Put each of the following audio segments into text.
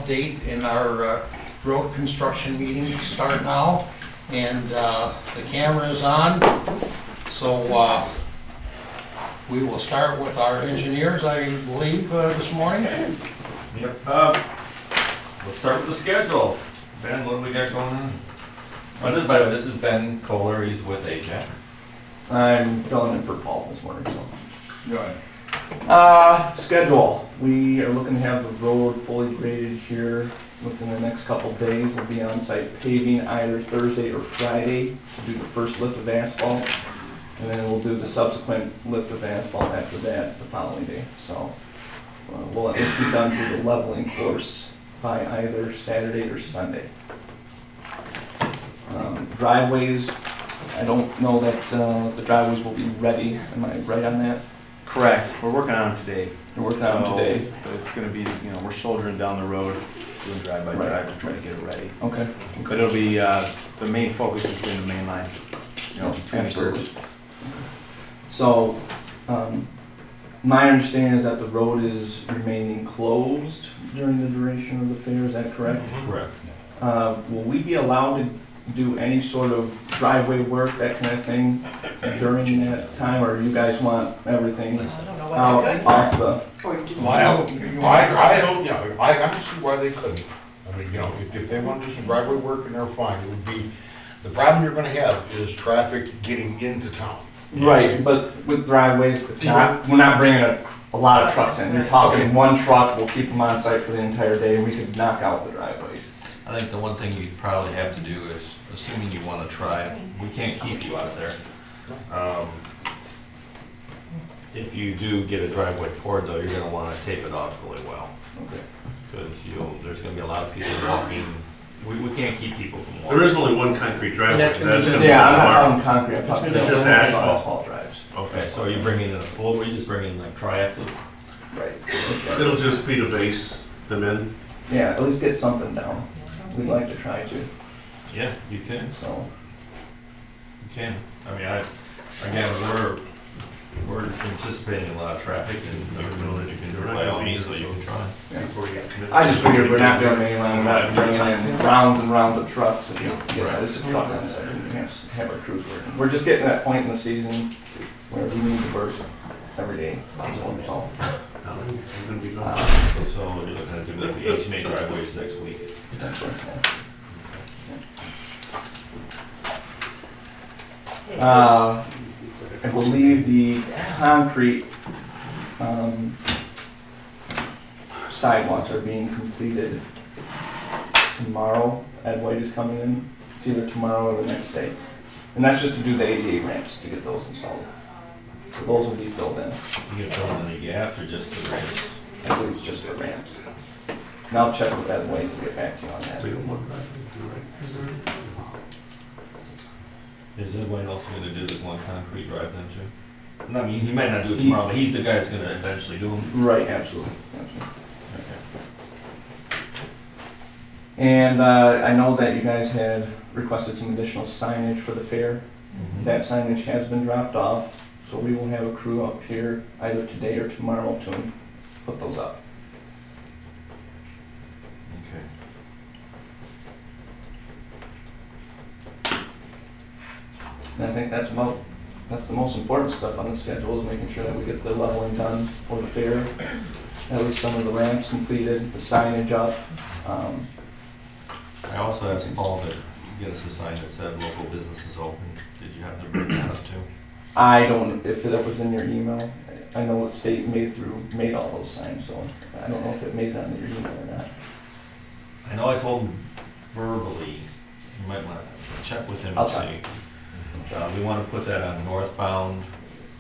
update in our road construction meeting to start now. And the camera is on, so we will start with our engineers, I believe, this morning. Yep. We'll start with the schedule. Ben, what do we got going on? By the way, this is Ben Kohler. He's with Ajax. I'm filling in for Paul this morning, so. Go ahead. Schedule. We are looking to have the road fully graded here within the next couple days. We'll be on site paving either Thursday or Friday to do the first lift of asphalt. And then we'll do the subsequent lift of asphalt after that the following day. So we'll at least be done through the leveling course by either Saturday or Sunday. Driveways, I don't know that the driveways will be ready. Am I right on that? Correct. We're working on them today. We're working on them today. But it's going to be, we're shouldering down the road, doing drive by Right. drive to try to get it ready. Okay. But it'll be, the main focus is doing the main line. Between the Absolutely. curves. So, my understanding is that the road is remaining closed during the duration of the fair, is that correct? Correct. Will we be allowed to do any sort of driveway work, that kind of thing, during that time, or you guys want everything out off the? I don't, I don't see why they couldn't. I mean, if they want to do some driveway work and they're fine, it would be, the problem you're gonna have is traffic getting into town. Right, but with driveways, it's not, we're not bringing a lot of trucks in. You're talking one truck, we'll keep them on site for the entire day, and we could knock out the driveways. I think the one thing you probably have to do is, assuming you want to try, we can't keep you out there. If you do get a driveway poured though, you're going to want to tape it off really well. Okay. Because there's going to be a lot of people walking. We can't keep people from walking. There is only one concrete driveway. That's gonna be- gonna be Yeah, I'm not tomorrow. talking concrete, I'm talking It's just asphalt. asphalt drives. Okay, so are you bringing in a full, or are you just bringing like tri-axles? Right. It'll just be to base them in. Yeah, at least get something down. We'd like to try to, Yeah, you can. so. You can. I mean, again, we're anticipating a lot of traffic, and you can by all means, but you can try. Before you get committed. I just figured we're not doing any line, we're not bringing in rounds and rounds of trucks, and it's a truck on site, and we have our crews working. We're just getting to that point in the season where we need to work every day, so. I'm gonna be gone. So we're looking at doing the H&A driveways next week. Potentially, yeah. I believe the concrete sidewalks are being completed tomorrow. Ed White is coming in, it's either tomorrow or the next day. And that's just to do the ADA ramps to get those installed. So those will be filled in. You get filled any gaps or just the ramps? I believe it's just the ramps. And I'll check with Ed White to get back to you on that. We don't want that, do right? Is anyone else gonna do this one concrete drive then too? No, I mean, he might not do it tomorrow, but he's the guy that's gonna eventually do them. Right, absolutely. Okay. And I know that you guys had requested some additional signage for the fair. That signage has been dropped off, so we will have a crew up here either today or tomorrow to put those up. Okay. And I think that's the most important stuff on the schedule, is making sure that we get the leveling done for the fair. At least some of the ramps completed, the signage up. I also asked Paul to get us a sign that said local businesses open. Did you happen to bring that up too? I don't, if that was in your email, I know what state made all those signs, so I don't know if it made that in your email or not. I know I told him verbally, you might want to check with him I'll and check. see. We want to put that on northbound,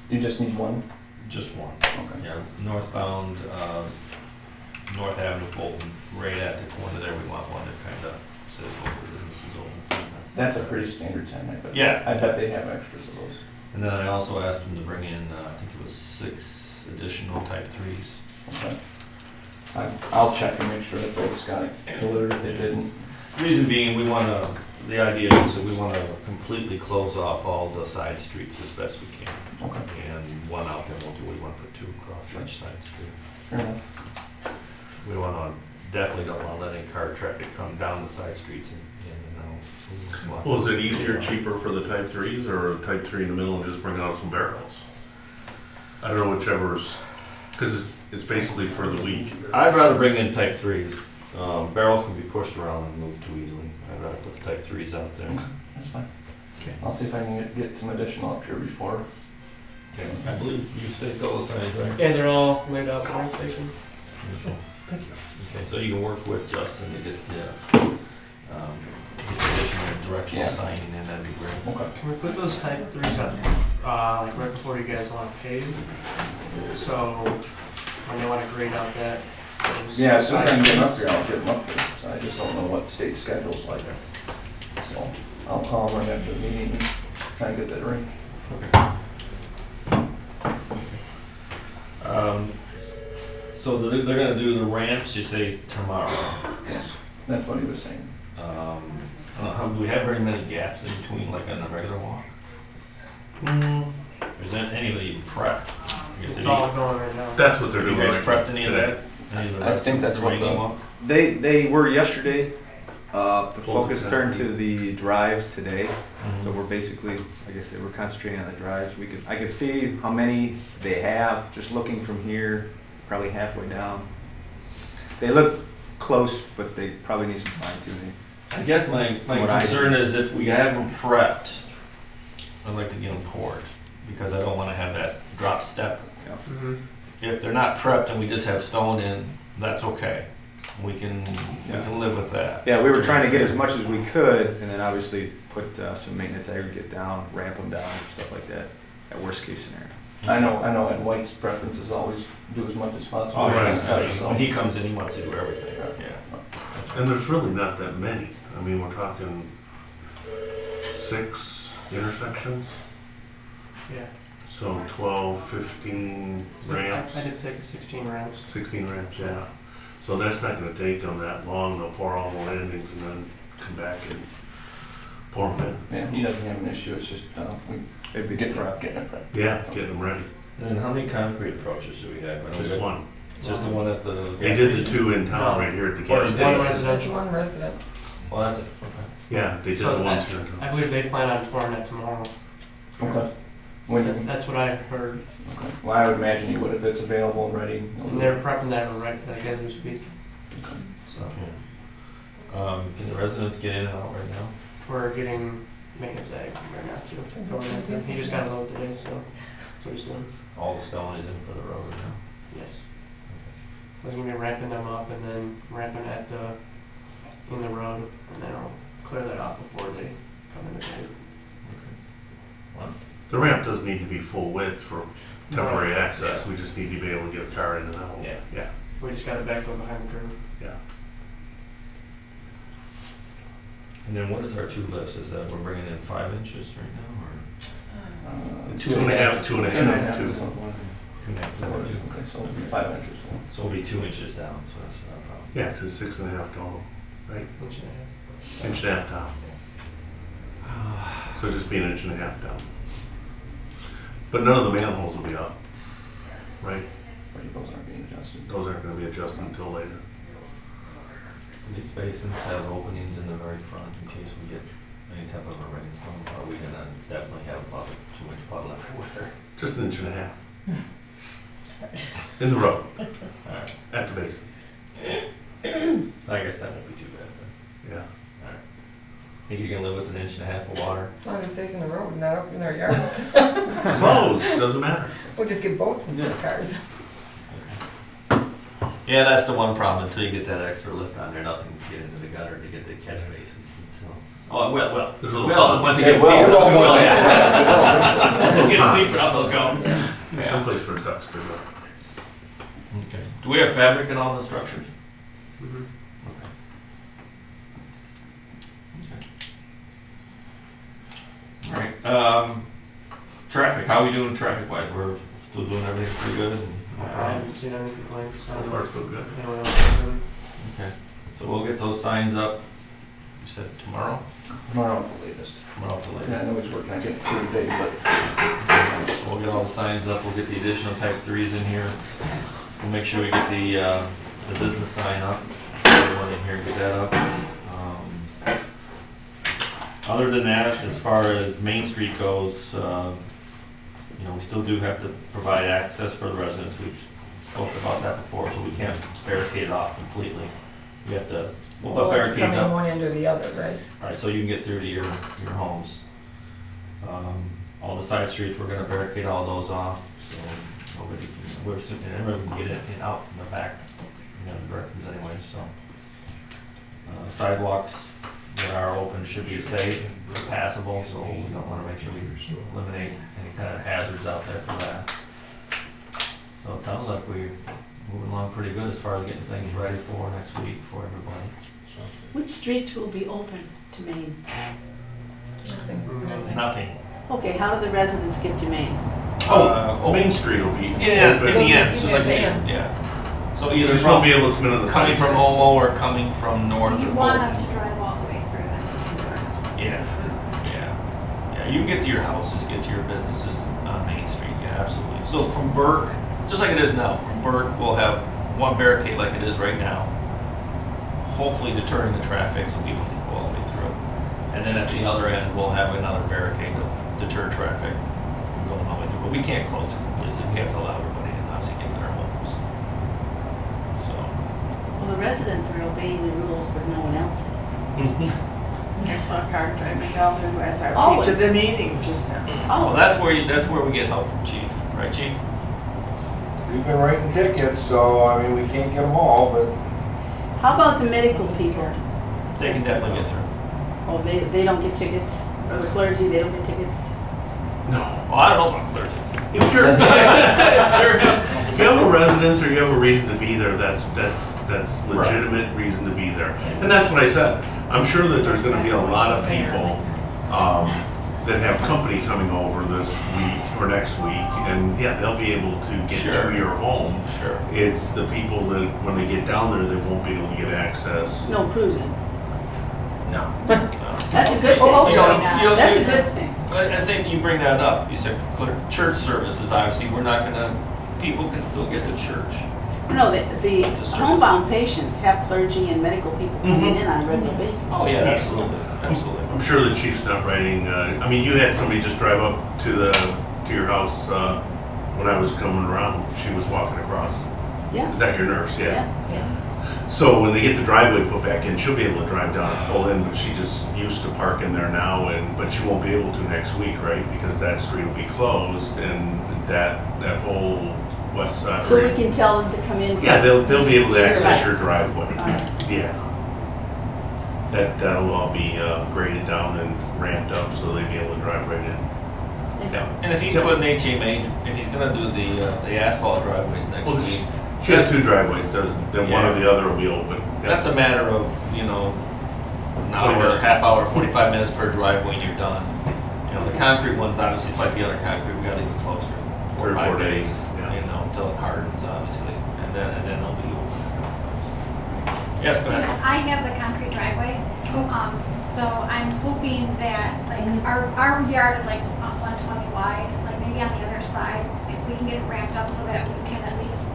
You just need one? just one. Okay. Yeah, northbound, North Avenue, Fulton, right at the corner there, we want one that kind of says local businesses open. That's a pretty standard sign, I bet. Yeah. I bet they have extras of those. And then I also asked him to bring in, I think it was 6 additional type 3s. Okay. I'll check and make sure that those got delivered if they didn't. Reason being, the idea is that we want to completely close off all the side streets as best we can. Okay. And one out there won't do, we want to put 2 across each side street. Fair enough. We don't want to definitely don't wanna let any car traffic come down the side streets and out. So we'll- Well, is it easier, cheaper for the type 3s or type 3 in the middle and just bring out some barrels? I don't know whichever's, because it's basically for the week. I'd rather bring in type 3s. Barrels can be pushed around and moved too easily. I'd rather put the type 3s out there. That's fine. I'll see if I can get some additional up here before. I believe you staked all the signs, right? Yeah, they're all laid out for the station. Okay. Thank you. Okay, so you can work with Justin to get the additional directional Yeah. signing in, that'd be great. Okay. Can we put those type 3s up, like right before you guys want to pave? So when they want to grade out that. those Yeah, as soon as I can get them up sides- here, I'll get them up here. So I just don't know what state schedule's like. So I'll call them right after the meeting and try and get that ring. So they're gonna do the ramps, you say tomorrow. Yes, that's what he was saying. I don't know, do we have very many gaps in between, like on a regular walk? Is there any of you prepped? It's all going right now. That's what they're Have you doing. guys right prepped any of that? Any of the I rest think of that's the what rainy the- walk? They were yesterday. The Full focus turned to the drives today. So Mhm. we're basically, like I said, we're concentrating on the drives. I could see how many they have, just looking from here, probably halfway down. They look close, but they probably need some fine tuning. I guess my What I concern see. is if we have them prepped, I'd like to get them poured, because I don't wanna have that drop step. Mhm. If they're not prepped and we just have stone in, that's okay. We can live with that. Yeah, we were trying to get as much as we could, and then obviously put some maintenance aggregate down, ramp them down and stuff like that, at worst case scenario. I know Ed White's preference is always do as much as possible. Oh, Right. yeah, So- when he comes in, he wants to do everything, yeah. And there's really not that many. I mean, we're talking 6 intersections, Yeah. so 12, 15 ramps, I did say 16 ramps. 16 ramps, yeah. So that's not gonna take them that long. They'll pour all the landings and then come back and pour them Yeah, he doesn't have an issue, it's just, It'd be getting it prepped. in. Yeah, getting them ready. And then how many concrete approaches do we have? I know we Just got- one. Just the one at the. They gas did the station? 2 in town right here at the Or gas you did. station. One residential. One resident. Well, that's it, okay. Yeah, they did So the ones that- here in I town. believe they plan on pouring that tomorrow. Okay. When, That's what I heard. okay. Well, I would imagine you would if it's available and ready. And they're prepping that right, like as we speak. So, can the residents get in and out right now? We're getting maintenance ag right now too. Going in there. He just got a load today, so that's what he's doing. All the stone is in for the road now? Yes. We're gonna be ramping them up and then ramping at in the road, and then I'll clear that off before they come in the pave. The ramp does need to be full width for temporary Right. access. Yeah. We just need to be able to get a car in and out. Yeah. Yeah, We just got it back up behind the curve. yeah. And then what is our 2 lifts? Is that we're bringing in 5 inches right now, or? 2.5, 2.5, 2. is what- 2.5? Okay, so it'll be 5 inches. So it'll be 2 inches down, so that's not a problem. Yeah, it's a 6.5 total, right? Inch and a half. Inch and a half down. So just be an inch and a half down. But none of the manholes will be up, right? Those aren't being adjusted. Those aren't gonna be adjusted until later. These basins have openings in the very front in case we get any type of a rainstorm. Are we gonna definitely have about a 2-inch puddle everywhere? Just an inch and a half. In the road, at the basin, I guess that won't be too bad then. yeah. Think you can live with an inch and a half of water? As long as it stays in the road, and not up in our yards. Closed, doesn't matter. We'll just get boats instead of cars. Yeah, that's the one problem, until you get that extra lift on there, nothing to get into the gutter to get the catch basin, so. Oh, well, There's a little well, once it gets Yeah, well, deep enough, it well, will, yeah. Once it gets deep enough, it'll go. There's Yeah. someplace for ducks to go. Okay. Do we have fabric in all the structures? Mm-hmm. All right, traffic, how are we doing traffic wise? We're still doing everything pretty good? I haven't seen any complaints. So far, so good. Anyone else really? Okay, so we'll get those signs up, you said tomorrow? Tomorrow at the latest. Tomorrow at the Yeah, I latest. know he's working on getting through today, but So we'll get all the signs up, we'll get the additional type 3s in here. We'll make sure we get the business sign up. in here, get that up. Other than that, as far as Main Street goes, we still do have to provide access for the residents. We've spoken about that before, so we can't barricade it off completely. We have to, we'll put barricades Coming up. one end or the other, right? All right, so you can get through to your homes. All the side streets, we're gonna barricade all those off, so nobody, everybody can get in and out in the back, in the other directions anyway, so. Sidewalks that are open should be safe and passable, so we don't wanna make sure we eliminate any kind of hazards out there for that. So it sounds like we're moving along pretty good as far as getting things ready for next week for everybody. Which streets will be open to Maine? Nothing. Okay, how do the residents get to Maine? Main Street will be Yeah, open. in the end, just like, In the ends. yeah. So You either just won't from, be able to come in on the side. coming from streets. Omo or coming from north You or want Fulton. us to drive all the way through then to get to our houses? Yeah, you can get to your houses, get to your businesses on Main Street, yeah, absolutely. So from Burke, just like it is now, from Burke, we'll have one barricade like it is right now, hopefully deterring the traffic so people can go all the way through. And then at the other end, we'll have another barricade to deter traffic from going all the way through. But we can't close it completely, we have to allow everybody to obviously get to their homes. So, Well, the residents are obeying the rules, but no one else is. I saw a car driving down there as I Always. came to the meeting just now. well, that's where we get help from Chief, right, Chief? We've been writing tickets, so, I mean, we can't get them all, but How about the medical people? They can definitely get through. Oh, they don't get tickets? Or the clergy, they don't get tickets? No. Well, I don't know about clergy. If you're, if you have a residence or you have a reason to be there, that's legitimate reason to be there. And that's what I said. I'm sure that there's gonna be a lot of people, that have company coming over this week or next week, and yeah, they'll be able to get Sure. to your home. Sure. It's the people that, when they get down there, they won't be able to get access. No cruising. No. That's a good thing. Oh, You know, That's a good thing. I think you bring that up. You said church services, obviously, we're not gonna, people can still get to church. No, the service. homebound patients have clergy and medical people coming in on a regular basis. Oh, yeah, absolutely, absolutely. I'm sure the chief's not writing, I mean, you had somebody just drive up to your house, when I was coming around, she was walking across. Yeah. Is that your nurse? Yeah. So when they get the driveway put back in, she'll be able to drive down and pull in, but she just used to park in there now, but she won't be able to next week, right? Because that street will be closed and that whole west side. So we can tell them to come in. Yeah, they'll be able to access Right. your driveway. Alright. Yeah. That'll all be graded down and ramped up so they'll be able to drive right in. Yeah. And if he's Yep. putting HMA, if he's gonna do the asphalt driveways next Well, week, She has two driveways, then one or Yeah. the other will be open. Yeah. that's a matter of, an 20 hour, minutes. half hour, 45 minutes per driveway and you're done. The concrete ones, obviously, it's like the other concrete, we gotta leave it closed for 4 or 3 or 5 4 days. days, Yeah. until it hardens, obviously, and then it'll be open. Yes, go ahead. I have the concrete driveway, so I'm hoping that, like, our yard is like 120 wide, like maybe on the other side, if we can get it ramped up so that we can at least,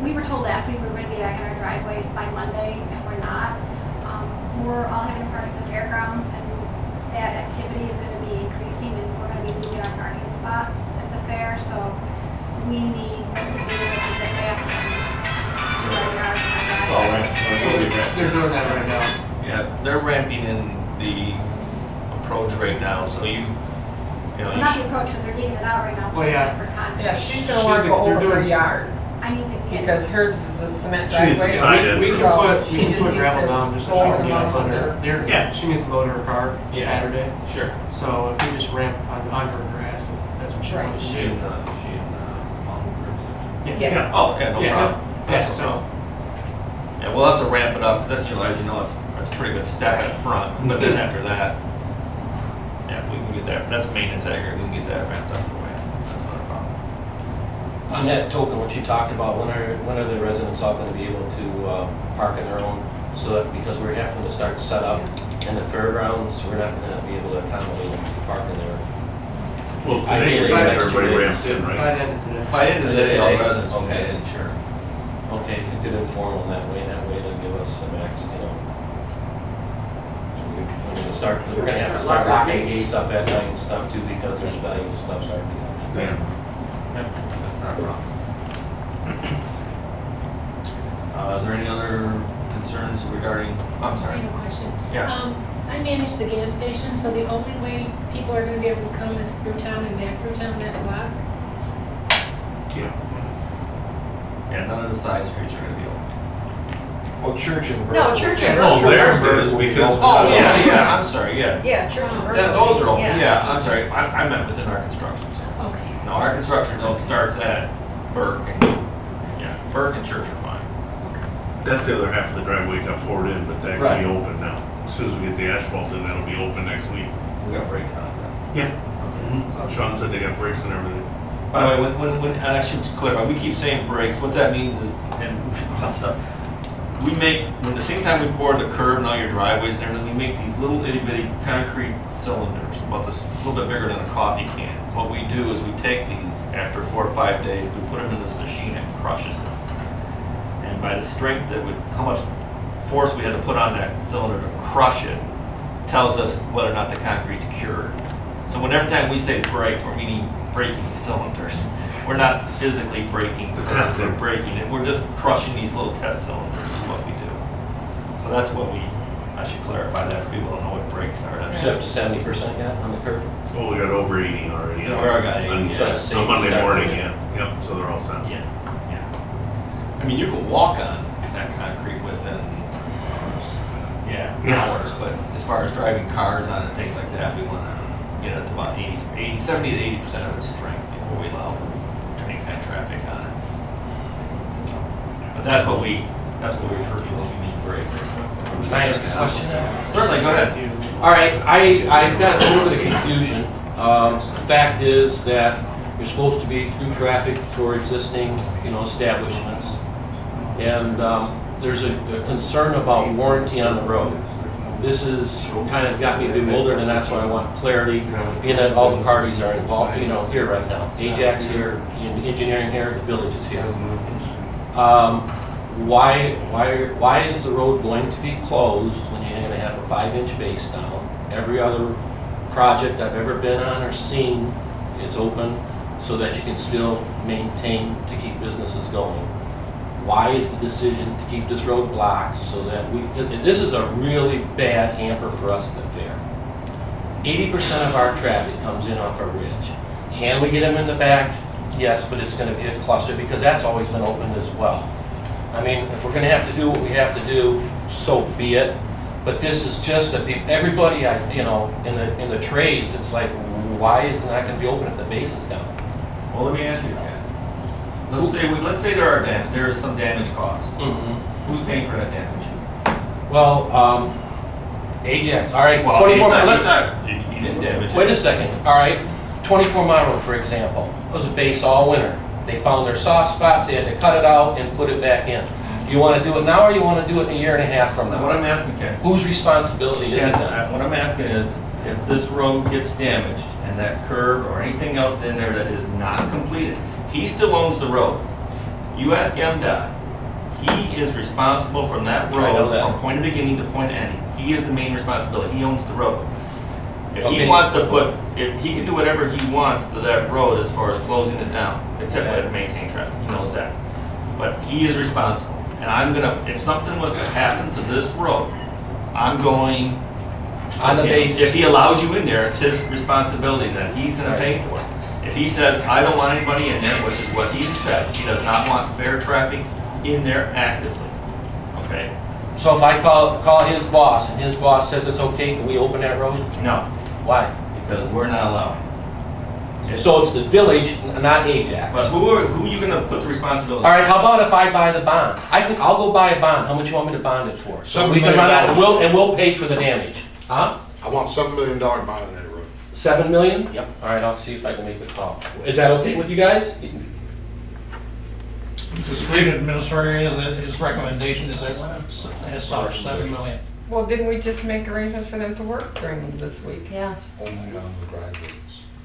we were told last week we were gonna be back in our driveways by Monday, and we're not. We're all having to park at the fairgrounds, and that activity is gonna be increasing, and we're gonna be losing our parking spots at the fair, so we need to be able to get back to our yards and our It's all driveways. right. They're doing that right now. Yeah, they're ramping in the approach right now, so Not the approach, because they're digging it out right now. Well, yeah. For concrete. Yeah, she's gonna wanna She's go like, they're over her doing- yard, I need to get. because hers is a cement She needs driveway. a sign in. We can So put, she we can just put needs gravel to down just to go over show the you muscle. there. Yeah. She needs to load her car Yeah. Saturday, Sure. so if we just ramp onto her grass, that's what she Right. wants to She do. and Mountain Group section. Yes. Yes. Oh, yeah, no Yeah, problem. yeah, That's no so- problem. Yeah, we'll have to ramp it up, 'cause that's, as you know, it's a pretty good step at front, but then after that, yeah, we can get that, that's maintenance accurate, we can get that ramped up for you, that's not a problem. On that token, what you talked about, when are the residents all gonna be able to park on their own? So that, because we're having to start set up in the fairgrounds, we're not gonna be able to accommodate them to park in there. Well, today, Ideally, we got next 2 everybody days. ramped in, By right? the end of today. By the end of the day, all Today? residents will Okay. get in, sure. Okay, if you could inform them that way they'll give us some X, you know. We're gonna have to start locking gates up at night and stuff too, because there's valuable stuff starting to come in. Yeah. Yep, that's not a problem. Is there any other concerns regarding, I'm I sorry. have a question. Yeah. I manage the gas station, so the only way people are gonna be able to come is through town and back through town that block? Yeah. Yeah, none of the side streets are gonna be open. Well, church and. No, church and Oh, Burke. theirs is because. Oh, yeah, I'm sorry, yeah. Yeah, church and Burke. Those are open, yeah, I'm sorry, I meant within our construction zone. Okay. No, our construction zone starts at Burke and, yeah, Burke and Church are fine. That's the other half of the driveway got poured in, but that Right. can be open now. As soon as we get the asphalt in, that'll be open next week. We got brakes on it then. Yeah. Sean said they got brakes and everything. By the way, when and I should clarify, we keep saying brakes, what that means is, and stuff, we make, when the same time we pour the curb and all your driveways and everything, we make these little itty bitty concrete cylinders, about this, a little bit bigger than a coffee can. What we do is we take these, after 4 or 5 days, we put them in this machine and crushes them. And by the strength that would, how much force we had to put on that cylinder to crush it, tells us whether or not the concrete's cured. So whenever time we say brakes, we're meaning breaking cylinders. We're not physically breaking the curb, we're breaking it. We're just crushing these little test cylinders is what we do. So that's what I should clarify that for people who don't know what brakes are. That's So up to 70% yet on the curb? Oh, we got over 80 already. Yeah, we already got 80, On- yeah. So On Monday safety morning, start. yeah. Yep, so they're all set. Yeah, yeah. I mean, you can walk on that concrete within, Yeah. hours, but as far as driving cars on it, things like that, we want to get it to about 70 to 80% of its strength before we allow any kind of traffic on it. But that's what we refer to when we mean brakes. Can I ask a question now? Certainly, go ahead. All right, I've got a little bit of confusion. The fact is that you're supposed to be through traffic for existing, establishments. And there's a concern about warranty on the road. This is kind of got me bewildered, and that's why I want clarity, being that all the parties are involved, here right now. Ajax here, engineering here, the village is here. Why is the road going to be closed when you're going to have a 5-inch base down? Every other project I've ever been on or seen, it's open so that you can still maintain to keep businesses going. Why is the decision to keep this road blocked so that this is a really bad hamper for us at the fair. 80% of our traffic comes in off our ridge. Can we get them in the back? Yes, but it's going to be a cluster because that's always been open as well. I mean, if we're going to have to do what we have to do, so be it. But this is just everybody, in the trades, it's like, why is it not going to be open if the base is down? Well, let me ask you that. Let's say there's some damage caused. Mm-hmm. Who's paying for that damage? Well, Ajax, all right, Well, 24 he didn't damage it. Wait a second, all right, 24 Mile Road, for example, it was a base all winter. They found their soft spots, they had to cut it out and put it back in. Do you want to do it now or you want to do it in a year and a half from now? What I'm asking, Ken. Whose responsibility is it then? What I'm asking is, if this road gets damaged and that curb or anything else in there that is not completed, he still owns the road. You ask MDOT, he is responsible from that I know road that. from point of beginning to point of ending. He is the main responsibility. He owns the road. If Okay. he wants to if he can do whatever he wants to that road as far as closing it down, except for to maintain traffic, he knows that. But he is responsible. And if something was to happen to this road, I'm going, On the base. if he allows you in there, it's his responsibility that he's gonna pay for it. If he says, I don't want anybody in there, which is what he said, he does not want fair traffic in there actively, okay? So if I call his boss and his boss says it's okay, can we open that road? No, Why? because we're not allowing. So it's the village, not Ajax. But who are you gonna put the responsibility? All right, how about if I buy the bond? I'll go buy a bond. How much you want me to bond it for? So $7 we can run out million. and we'll pay for the damage. Huh? I want $7 million bond on that road. 7 million? Yep. All right, I'll see if I can make a call. Is that okay with you guys? The street administrator, his recommendation is as such, 7 million. Well, didn't we just make arrangements for them to work during this week? Yeah. Only on the driveways.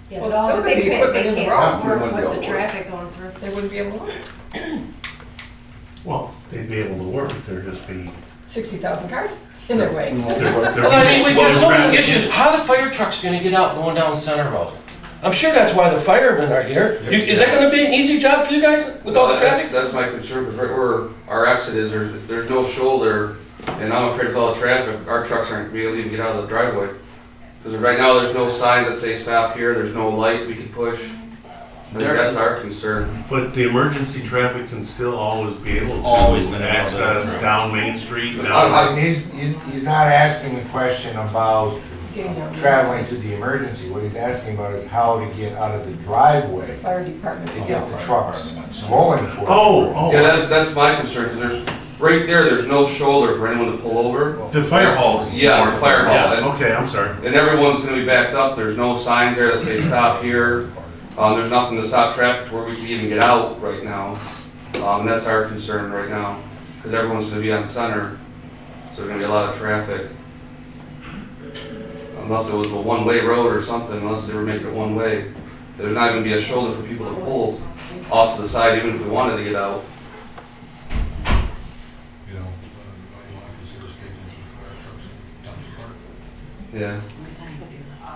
Yeah, Well, but all still the gonna big be equipment in the road. work with the traffic going through. They wouldn't be able to work. Well, they'd be able to work, there'd just be. 60,000 cars in their way. Well, I mean, we've got so many issues. How the fire truck's gonna get out going down Center Road? I'm sure that's why the firemen are here. Is that gonna be an easy job for you guys with all the traffic? That's my concern, because right where our exit is, there's no shoulder, and I'm afraid with all the traffic, our trucks aren't gonna be able to even get out of the driveway. Because right now, there's no signs that say stop here, there's no light we could push. I think that's our concern. But the emergency traffic can still always be able to Always been able to. access down Main Street. He's not asking the question about Getting down. traveling to the emergency. What he's asking about is how to get out of the driveway Fire department. to get the trucks going for it. Oh, Yeah, that's my concern, because right there's no shoulder for anyone to pull over. the fire hall's. Yes, the fire hall. Yeah, And- okay, I'm sorry. And everyone's gonna be backed up, there's no signs there that say stop here. There's nothing to stop traffic to where we can even get out right now. And that's our concern right now, because everyone's gonna be on Center, so there's gonna be a lot of traffic. Unless it was a one-way road or something, unless they were making it one-way. There's not gonna be a shoulder for people to pull off to the side, even if we wanted to get out. Yeah.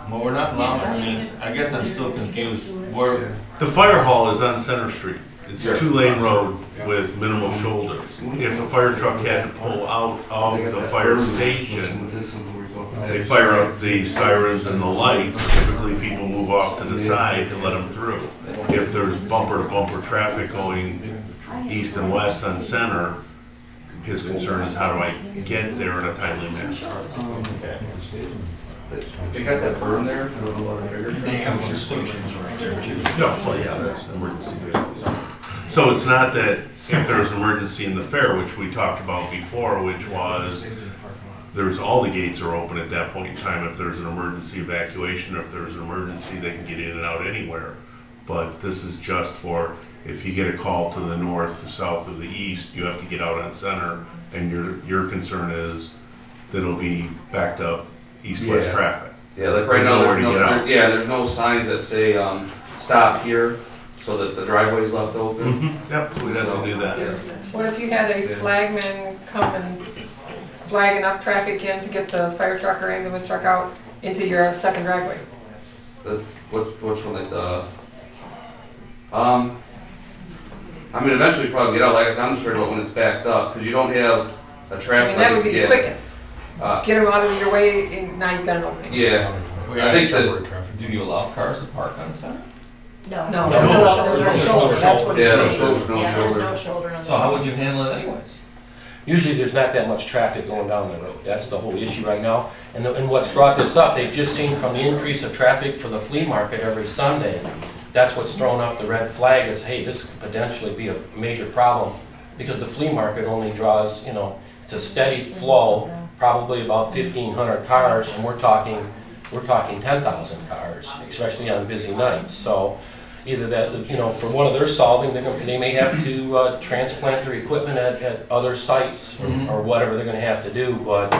Well, we're not allowed, I mean, I guess I'm still confused. We're, The fire hall is on Center Street. It's a Yeah. 2-lane road with minimal shoulders. If a fire truck had to pull out of the fire station, they fire up the sirens and the lights. Typically, people move off to the side to let them through. If there's bumper-to-bumper traffic going east and west on Center, his concern is how do I get there in a timely manner? They got that berm there, I don't know what I figured. They have one stations right there too. No, well, yeah, that's an emergency vehicle. So it's not that if there's an emergency in the fair, which we talked about before, which was there's all the gates are open at that point in time. If there's an emergency evacuation, or if there's an emergency, they can get in and out anywhere. But this is just for if you get a call to the north, the south, or the east, you have to get out on Center, and your concern is that it'll be backed up east-west Yeah. traffic. Yeah, like right now, Nowhere to get out. there's no signs that say, stop here, so that the driveway's left open. Yep, so we'd have to do that. Yeah. What if you had a flagman come and flag enough traffic in to get the fire truck or ambulance truck out into your second driveway? That's, which one, like the, I mean, eventually probably get out, like I said, I'm just worried about when it's backed up, because you don't have a I traffic mean, that light would be to the get. quickest. Uh, Get them out of your way, and now you've got an opening. Yeah, I think that, do you allow cars to park on Center? No. No, there's no shoulder, that's what yeah, it's there's saying. no Yeah, there's no shoulder. shoulder on So how would you handle it anyways? Usually there's not that much traffic going down the road. That's the whole issue right now. And what's brought this up, they've just seen from the increase of traffic for the flea market every Sunday. That's what's thrown up the red flag is, hey, this could potentially be a major problem because the flea market only draws, it's a steady flow, probably about 1,500 cars, and we're talking 10,000 cars, especially on busy nights. So either that, for one of their solving, they may have to transplant their equipment at other sites or whatever they're gonna have to do. But,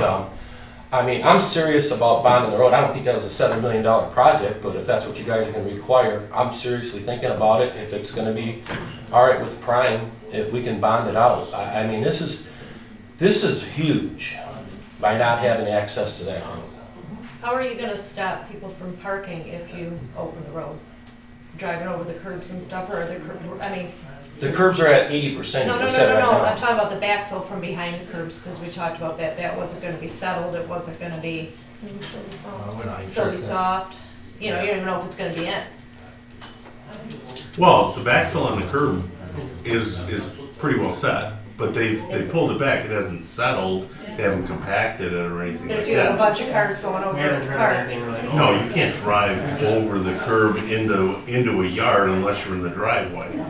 I mean, I'm serious about bonding the road. I don't think that was a $7 million project, but if that's what you guys are gonna require, I'm seriously thinking about it. If it's gonna be all right with Prime, if we can bond it out. I mean, this is huge by not having access to that road. How are you gonna stop people from parking if you open the road? Driving over the curbs and stuff, or the The curbs are at 80%, No, you no, just no, said no, right no, now. I'm talking about the backfill from behind the curbs, because we talked about that, that wasn't gonna be settled, it wasn't gonna be, still be soft. You don't even know if it's gonna be in. Well, the backfill on the curb is pretty well set, but they pulled it back. It hasn't settled. They haven't compacted it or anything But like if you have a that. bunch of cars going over We haven't the heard park. anything really. No, you can't drive over the curb into a yard unless you're in the driveway.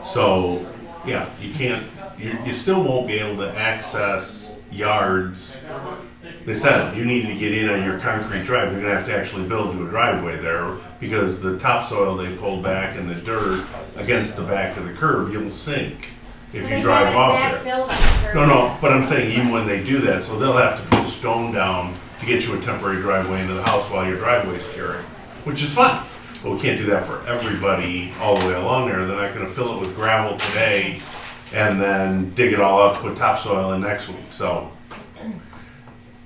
So, yeah, you can't. You still won't be able to access yards. They said you need to get in on your concrete drive. They're gonna have to actually build you a driveway there because the topsoil they pulled back and the dirt against the back of the curb, you'll sink if you drive off there. No, but I'm saying even when they do that, so they'll have to put stone down to get you a temporary driveway into the house while your driveway's curing, which is fine. But we can't do that for everybody all the way along there. They're not gonna fill it with gravel today and then dig it all up, put topsoil in next week, so.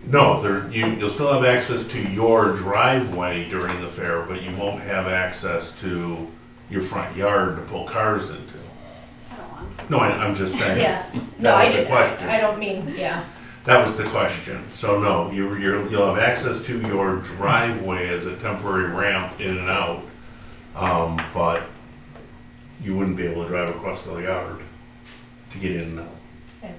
No, you'll still have access to your driveway during the fair, but you won't have access to your front yard to pull cars into. No, I'm just saying. Yeah. No, That I was the didn't, question. I don't mean, yeah. That was the question. So no, you'll have access to your driveway as a temporary ramp in and out, but you wouldn't be able to drive across the yard to get in and out. Okay.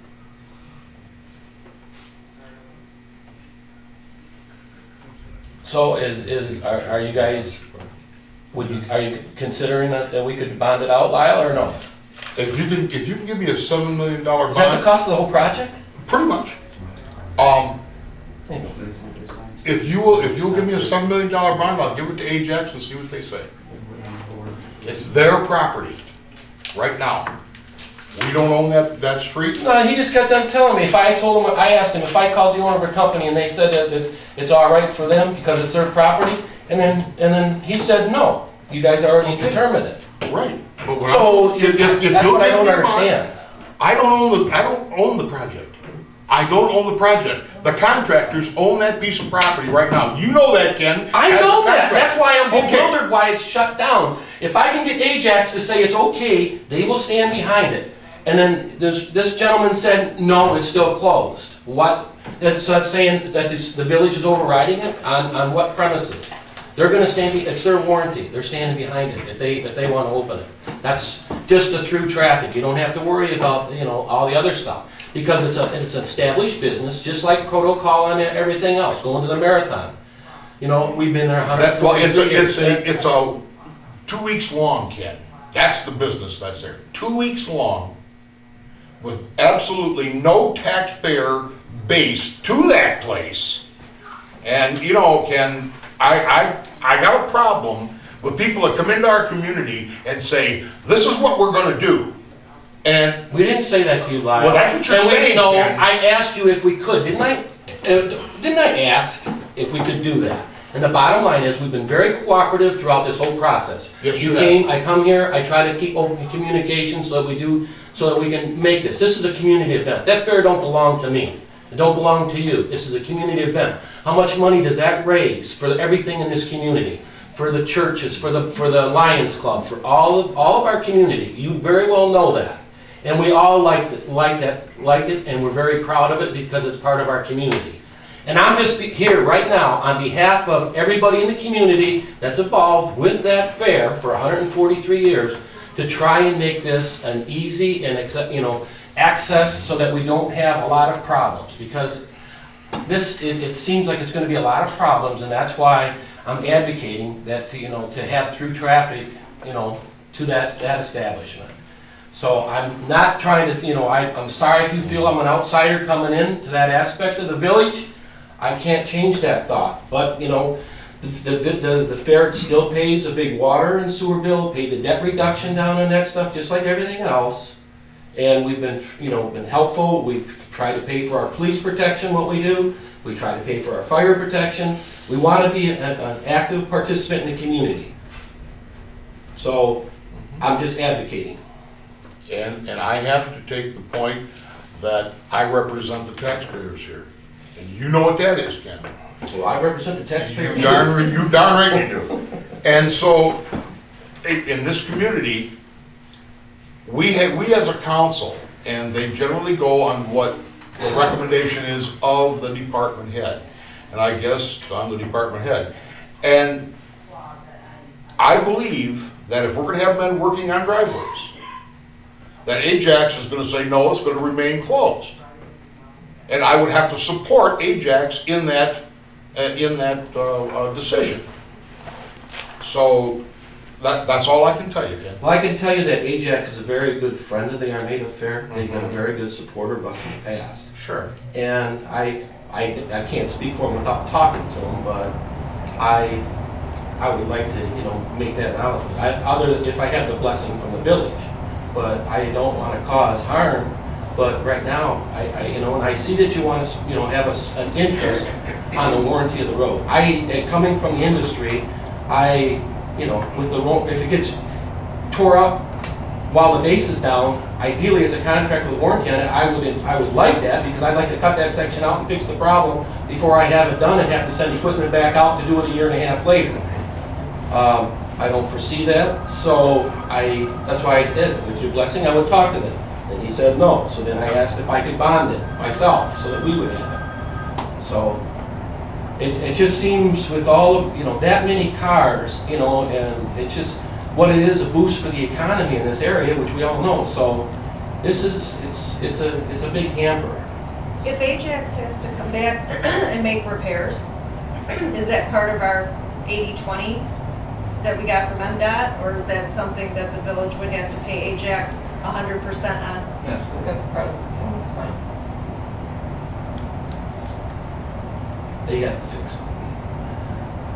So are you guys, are you considering that we could bond it out, Lyle, or no? If you can give me a $7 million bond. Is that the cost of the whole project? Pretty much. If you'll give me a $7 million bond, I'll give it to Ajax and see what they say. It's their property, right now. We don't own that street. No, he just got done telling me, I asked him if I called the owner of a company and they said that it's all right for them because it's their property, and then he said, no, you guys already determined it. Right. But So, if that's you'll what I give don't me a bond, understand. I don't own the project. I don't own the project. The contractors own that piece of property right now. You know that, Ken. I as a know that, contractor. that's why I'm Okay. bewildered why it's shut down. If I can get Ajax to say it's okay, they will stand behind it. And then this gentleman said, no, it's still closed. What, that's saying that the village is overriding it, on what premises? They're gonna it's their warranty, they're standing behind it if they wanna open it. That's just the through traffic, you don't have to worry about, all the other stuff. Because it's an established business, just like protocol on everything else, going to the marathon. We've been there 100 Well, it's a 2 weeks long, Ken. That's the business that's there. 2 weeks long with absolutely no taxpayer base to that place. And, Ken, I got a problem with people that come into our community and say, this is what we're gonna do. And we didn't say that to you, Lyle. Well, that's what you're and saying, No, Ken. I asked you if we could, didn't I? Didn't I ask if we could do that? And the bottom line is, we've been very cooperative throughout this whole process. Yes, you you came, I come here, I try to keep open communication so that we can make this. This is a community event. That fair don't belong to me. It don't belong to you. This is a community event. How much money does that raise for everything in this community? For the churches, for the Lions Club, for all of our community. You very well know that. And we all like it, and we're very proud of it because it's part of our community. And I'm just here right now on behalf of everybody in the community that's involved with that fair for 143 years to try and make this an easy and access so that we don't have a lot of problems. Because it seems like it's going to be a lot of problems, and that's why I'm advocating that to have through traffic to that establishment. So I'm not trying to, I'm sorry if you feel I'm an outsider coming in to that aspect of the village. I can't change that thought. But, the fair still pays a big water and sewer bill, paid the debt reduction down and that stuff, just like everything else. And we've been, been helpful. We try to pay for our police protection, what we do. We try to pay for our fire protection. We want to be an active participant in the community. So I'm just advocating. And I have to take the point that I represent the taxpayers here. And you know what that is, Ken. Well, I represent the taxpayers. You darn right you do. And so, in this community, we as a council, and they generally go on what the recommendation is of the department head. And I guess I'm the department head. And I believe that if we're gonna have men working on driveways, that Ajax is going to say, no, it's going to remain closed. And I would have to support Ajax in that decision. So that's all I can tell you, Ken. Well, I can tell you that Ajax is a very good friend of the Armada Fair. They've been a very good supporter of us in the past. Sure. And I can't speak for them without talking to them, but I would like to, make that acknowledgement. If I have the blessing from the village. But I don't want to cause harm. But right now, and I see that you want to, have an interest on the warranty of the road. Coming from the industry, with the road, if it gets tore up, while the base is down, ideally as a contractor with warranty on it, I would like that, because I'd like to cut that section out and fix the problem before I have it done and have to send equipment back out to do it a year and a half later. I don't foresee that, so that's why I did, with your blessing, I would talk to them. And he said no, so then I asked if I could bond it myself, so that we would have it. So, it just seems with all of, that many cars, and it just, what it is, a boost for the economy in this area, which we all know, so it's a big hamper. If Ajax has to come back and make repairs, is that part of our 80/20 that we got from MDOT, or is that something that the village would have to pay Ajax 100% on? Yes. That's part of, that's fine. They have to fix it.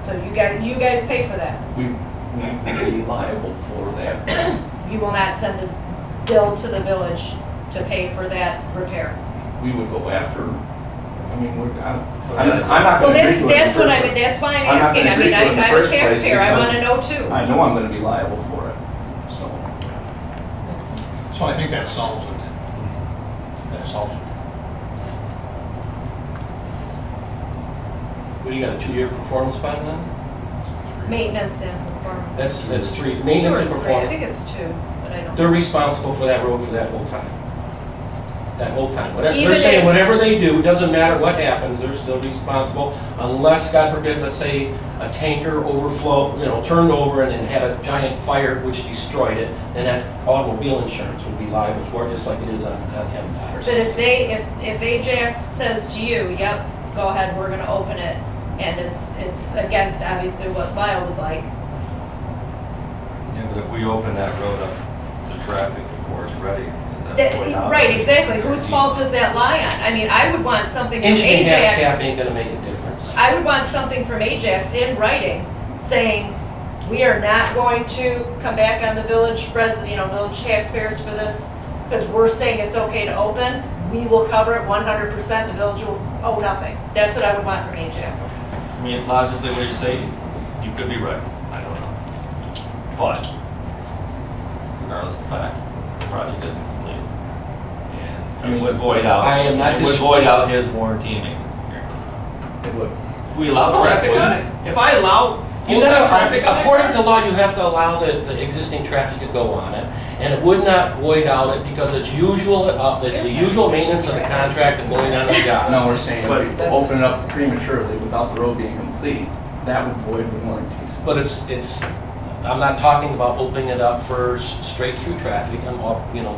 So you guys pay for that? We would be liable for that. You will not send a bill to the village to pay for that repair? We would go after, I'm not Well, gonna agree to it. that's what that's why I'm I'm not asking. gonna agree to it in the I'm a first place taxpayer, I wanna because know too. I know I'm gonna be liable for it, so. So I think that solves it. That solves it. What, you got a 2-year performance bond then? Maintenance and performance. That's 3, maintenance and 2 or 3, I performance. think it's 2, but I don't. They're responsible for that road for that whole time. That whole time. Whatever, Even they're saying if- whatever they do, doesn't matter what happens, they're still responsible unless, God forbid, let's say a tanker overflow, turned over and had a giant fire which destroyed it, then that automobile insurance would be liable for it, just like it is on MDOT or But something. if Ajax says to you, yep, go ahead, we're gonna open it, and it's against obviously what Lyle would like, Yeah, but if we open that road up to traffic before it's ready, is that void out? right, exactly, whose fault does that lie on? I mean, I would want something from Inch and a half Ajax, cap ain't gonna make a difference. I would want something from Ajax in writing, saying, we are not going to come back on the village village taxpayers for this, because we're saying it's okay to open, we will cover it 100%, the village will owe nothing. That's what I would want from Ajax. I mean, logically, what you say, you could be right, I don't know. But, regardless of the fact, the project isn't complete. And it would void out, I am not it would void out his warranty and maintenance period. It would. If we allow traffic on it, if I allow You full-time gotta, traffic on it. according to law, you have to allow the existing traffic to go on it, and it would not void out it because it's the usual maintenance of the contract and going on the job. No, we're saying, but open it up prematurely without the road being complete, that would void the warranties. But I'm not talking about opening it up for straight through traffic. I'm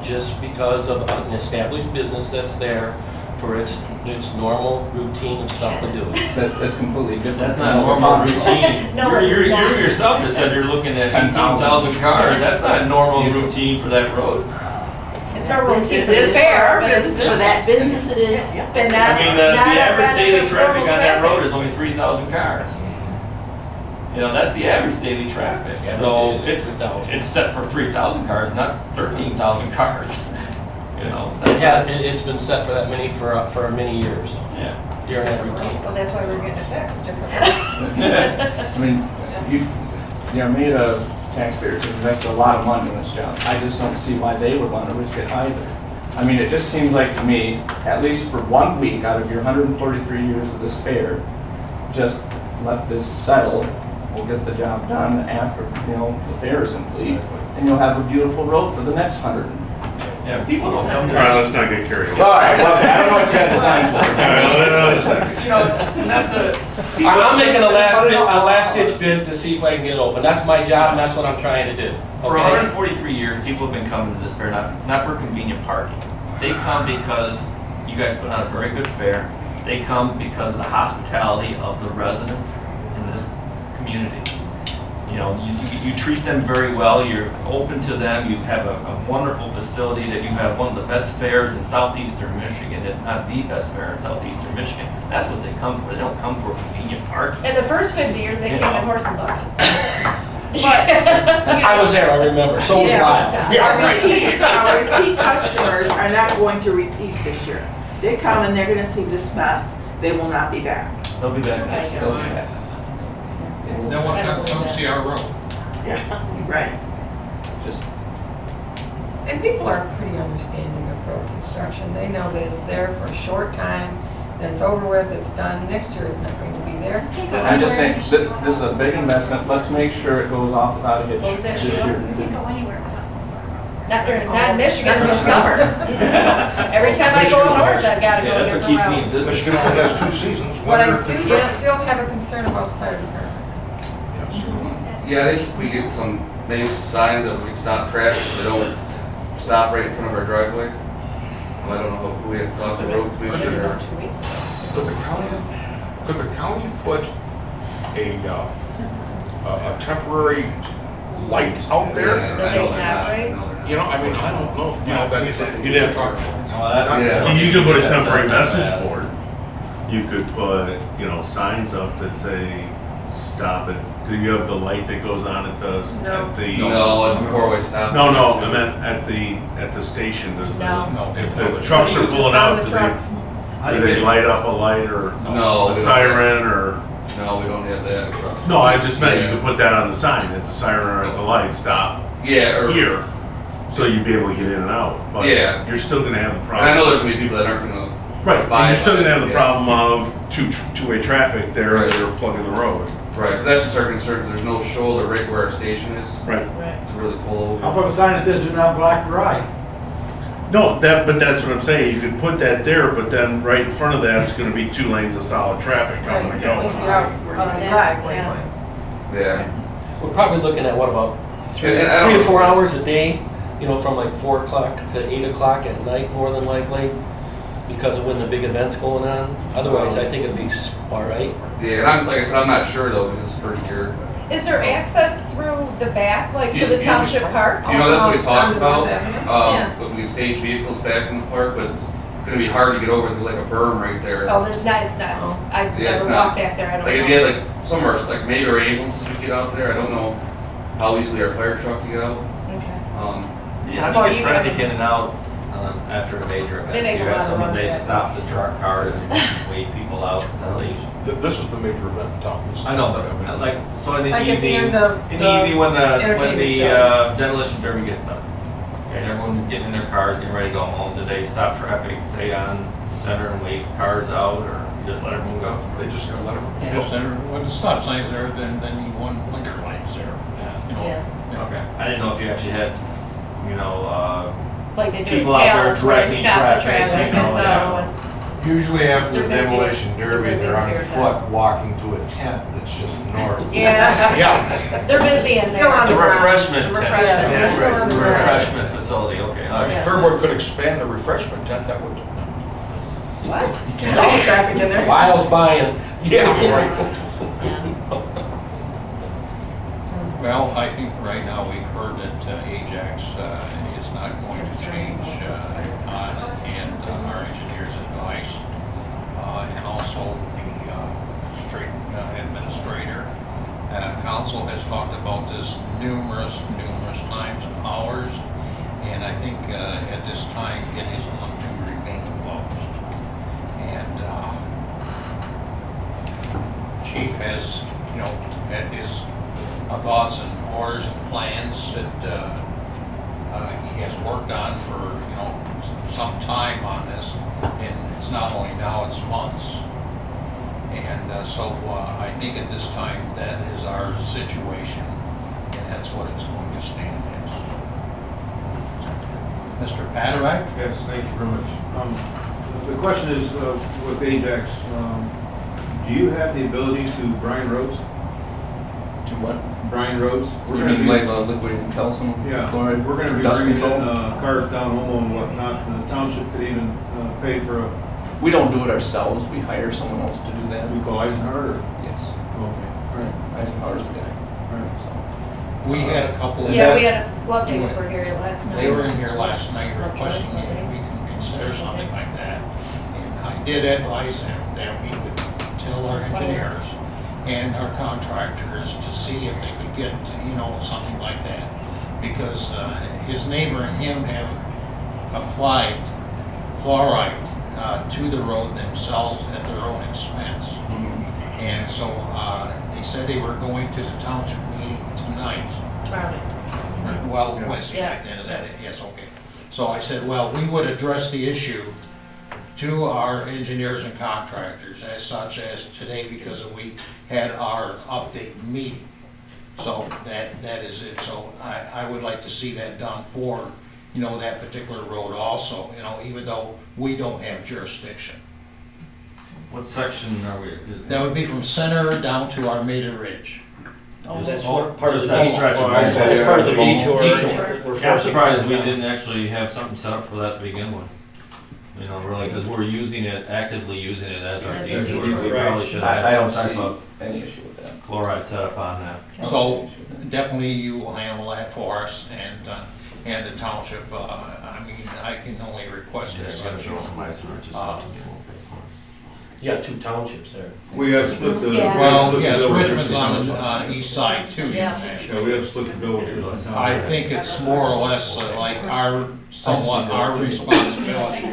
just because of an established business that's there for its normal routine and stuff to do. That's completely different. That's not normal routine. No, You it's not. yourself just said you're looking at 10,000 18,000 cars. That's not normal routine for that road. It's not routine, It is fair, for but it's For that business, it is. been I not, mean, not the a average daily benefit traffic on normal that road traffic. is only 3,000 cars. That's the average daily traffic. Yeah, So it is 3,000. it's set for 3,000 cars, not 13,000 cars. It's been set for that many for many years Yeah. during that routine. Well, that's why we're getting it fixed. I mean, the Armada taxpayers have invested a lot of money in this job. I just don't see why they would want to risk it either. I mean, it just seems like to me, at least for 1 week out of your 143 years of this fair, just let this settle. We'll get the job done after, the fair is complete, and you'll have a beautiful road for the next 100. Yeah, people don't come All to right, us. let's not get carried away. All right, well, I don't know what you have designed for. I'm making a last ditch bid to see if I can get it open. That's my job and that's what I'm trying to do. For Okay? 143 years, people have been coming to this fair, not for convenient parking. They come because you guys put on a very good fair. They come because of the hospitality of the residents in this community. You treat them very well, you're open to them, you have a wonderful facility, that you have one of the best fairs in southeastern Michigan, if not the best fair in southeastern Michigan. That's what they come for. They don't come for convenient parking. In the first 50 years, they came in horse and buggy. I was there, I remember. So was I. Our repeat customers are not going to repeat this year. They come and they're gonna see this mess, they will not be back. They'll be back next year. They'll be back. They want to come see our road. Yeah, right. Just And people are pretty understanding of road construction. They know that it's there for a short time, then it's over with, it's done. Next year it's not going to be there. I'm just saying, this is a big investment, let's make sure it goes off without a hitch What was that, this Sheila? year. You can go anywhere without some sort of road. Not in Michigan in the summer. Every time I go north, I've got to go Yeah, a that's what different keeps me route. in business. Michigan only has 2 seasons, But I winter and do construction. still have a concern about the fire department. Yeah, I think if we get maybe some signs that we can stop traffic so they don't stop right in front of our driveway. I don't know if we have to talk to the road commissioner or. 2 weeks. Could the county put a temporary light out there? Yeah, That I know they they're have, not. right? No, they're not. You know, I mean, I don't know if, You'd have to- Yeah. You could put a That's temporary not message bad. board. You could put, signs up that say, stop it. Do you have the light that goes on at the, No. at the? No, it's a 4-way stop. No, I meant at the station. Does the- No. If the trucks are pulling Just on out, the do trucks. they light up a light or No, a we don't. siren or? No, we don't have that. No, I just meant you Yeah. could put that on the sign, at the siren or at the light, stop Yeah, or. here. So you'd be able to get in and out. But Yeah. you're still gonna have the And problem. I know there's gonna be people that aren't gonna. Right, buy and you're still by gonna have it, the yeah. problem of two-way traffic there Right. that are plugging the road. Right, 'cause that's just our concern, 'cause there's no shoulder right where our station is Right. Right. to really pull How over. about a sign that says do not block the right? No, but that's what I'm saying, you could put that there, but then right in front of that, it's gonna be 2 lanes of solid traffic coming and Right, going. just get out of the driveway. Yeah. Yeah. We're probably looking at what, about three And I don't- to 4 hours a day, from like 4 o'clock to 8 o'clock at night, more than likely, because of when the big event's going on. Otherwise, I think it'd be all right. Yeah, and like I said, I'm not sure though, because it's first year. Is there access through the back, like to the Yeah. township park? You know, that's what we talked Sounds about about, that, Yeah. if we can stage vehicles back in the park, but it's gonna be hard to get over, there's like a berm right there. Oh, it's not. Oh. I've Yeah, it's never not. walked back there, I don't know. Like if you had like somewhere, like maybe our ambulances would get out there, I don't know how easily our fire truck can get out. Okay. Yeah, how do Well, you get you traffic gotta- in and out after a major event? They make You a have lot of someone, runs they that stop the truck cars and wave people out. Is that how they usually- This is the major event in town. This is- I know, but like, so in the Like at the evening, end of in the the evening when the entertainment shows. demolition derby gets done, and everyone getting in their cars, getting ready to go home, do they stop traffic, say on Center and wave cars out, or just let everyone go? They just let them. Just there, when the stop signs there, then you want winter lights there. Yeah. Okay, I didn't know if you actually had, Like they do people in out there Dallas where they directing stop the traffic, traffic. you know, No, yeah. and- Usually after the They're busy. demolition They're derby, busy they're on here, foot walking to a tent that's just north. Yeah, Yeah. they're busy in Still on there. The ground. refreshment tent. Refreshment. Yeah, still on the ground. Refreshment facility, okay. all right. Yeah. If Fairboard could expand the refreshment tent, that would. What? Get all the traffic in there. Lyle's buying. Yeah, right. Well, I think right now we've heard that Ajax is not going to change our engineer's advice. And also the street administrator. Council has talked about this numerous times and hours. And I think at this time it is going to remain closed. And Chief has, had his thoughts and orders and plans that he has worked on for, some time on this. And it's not only now, it's months. And so I think at this time that is our situation, and that's what it's going to stand as. Mr. Paderak? Yes, thank you very much. The question is, with Ajax, do you have the ability to brine roads? To what? Brine roads? We're You gonna mean be- like liquid calcium Yeah, chloride? we're gonna be Dust bringing in control? cars down Homo and whatnot, and the township could even pay for a, We don't do it ourselves, we hire someone else to do that. we call Eisenhower, or? Yes. Okay, all right, Eisenhower's the guy. all right. We had a couple of. Yeah, we had Lovedays were here last night. They were in here last night requesting if we can consider something like that. And I did advise them that we would tell our engineers and our contractors to see if they could get, something like that. Because his neighbor and him have applied chloride to the road themselves at their own expense. And so they said they were going to the township meeting tonight. Tomorrow. Well, I see Yeah. at the end of that, yes, okay. So I said, well, we would address the issue to our engineers and contractors as such as today because we had our update meeting. So that is it. So I would like to see that done for, you know, that particular road also, you know, even though we don't have jurisdiction. What section are we? That would be from center down to Armada Ridge. Because that's Oh, part of just the that stretch of That's road. part of the detour. Yeah, We're I'm forcing surprised we people didn't actually have something set up for that to begin with. You know, really, because we're using it, actively using it as our As a detour. detour. We probably should I have don't some type see of any issue with that. chloride set up on that. So definitely you will handle that for us and the township. I mean, I can only request Yeah, it. you gotta show some ice arches out. You got 2 townships there. We have split the. Yeah. Well, yes, Richmond's on the east side too. Yeah. Yeah, we have split the bill with Richmond Township. I think it's more or less like somewhat our responsibility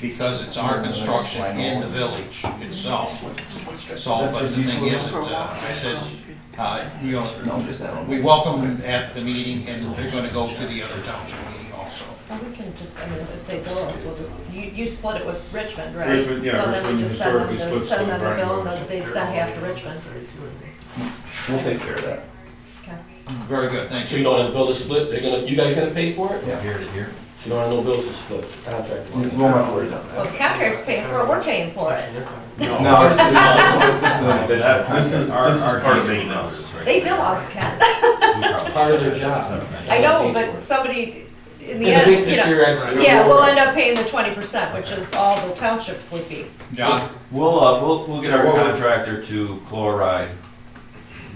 because it's our construction in the village itself. So, but the thing is, I said, you know, we welcome them at the meeting and they're gonna go to the other township meeting also. Well, we can just, I mean, if they bill us, we'll just, you split it with Richmond, right? Richmond, yeah, Well, then we Richmond just send them historically the, splits send the them the Bryan bill, and Road. then they'd send half to Richmond. We'll take care of that. Okay. Very good, thank So you you. don't want to build a split, you guys gonna pay for it? Yeah. Here to here. So you don't want no bills to split, contract. We won't have to worry about Well, that. the contractor's paying for it, we're paying for it. No, this is an additional. This is part of maintenance. They bill us, Ken. It's part of their job. I know, but somebody, in the In the end, big you picture, know, actually. yeah, we'll end up paying the 20%, which is all the township would be. John? We'll get our contractor to chloride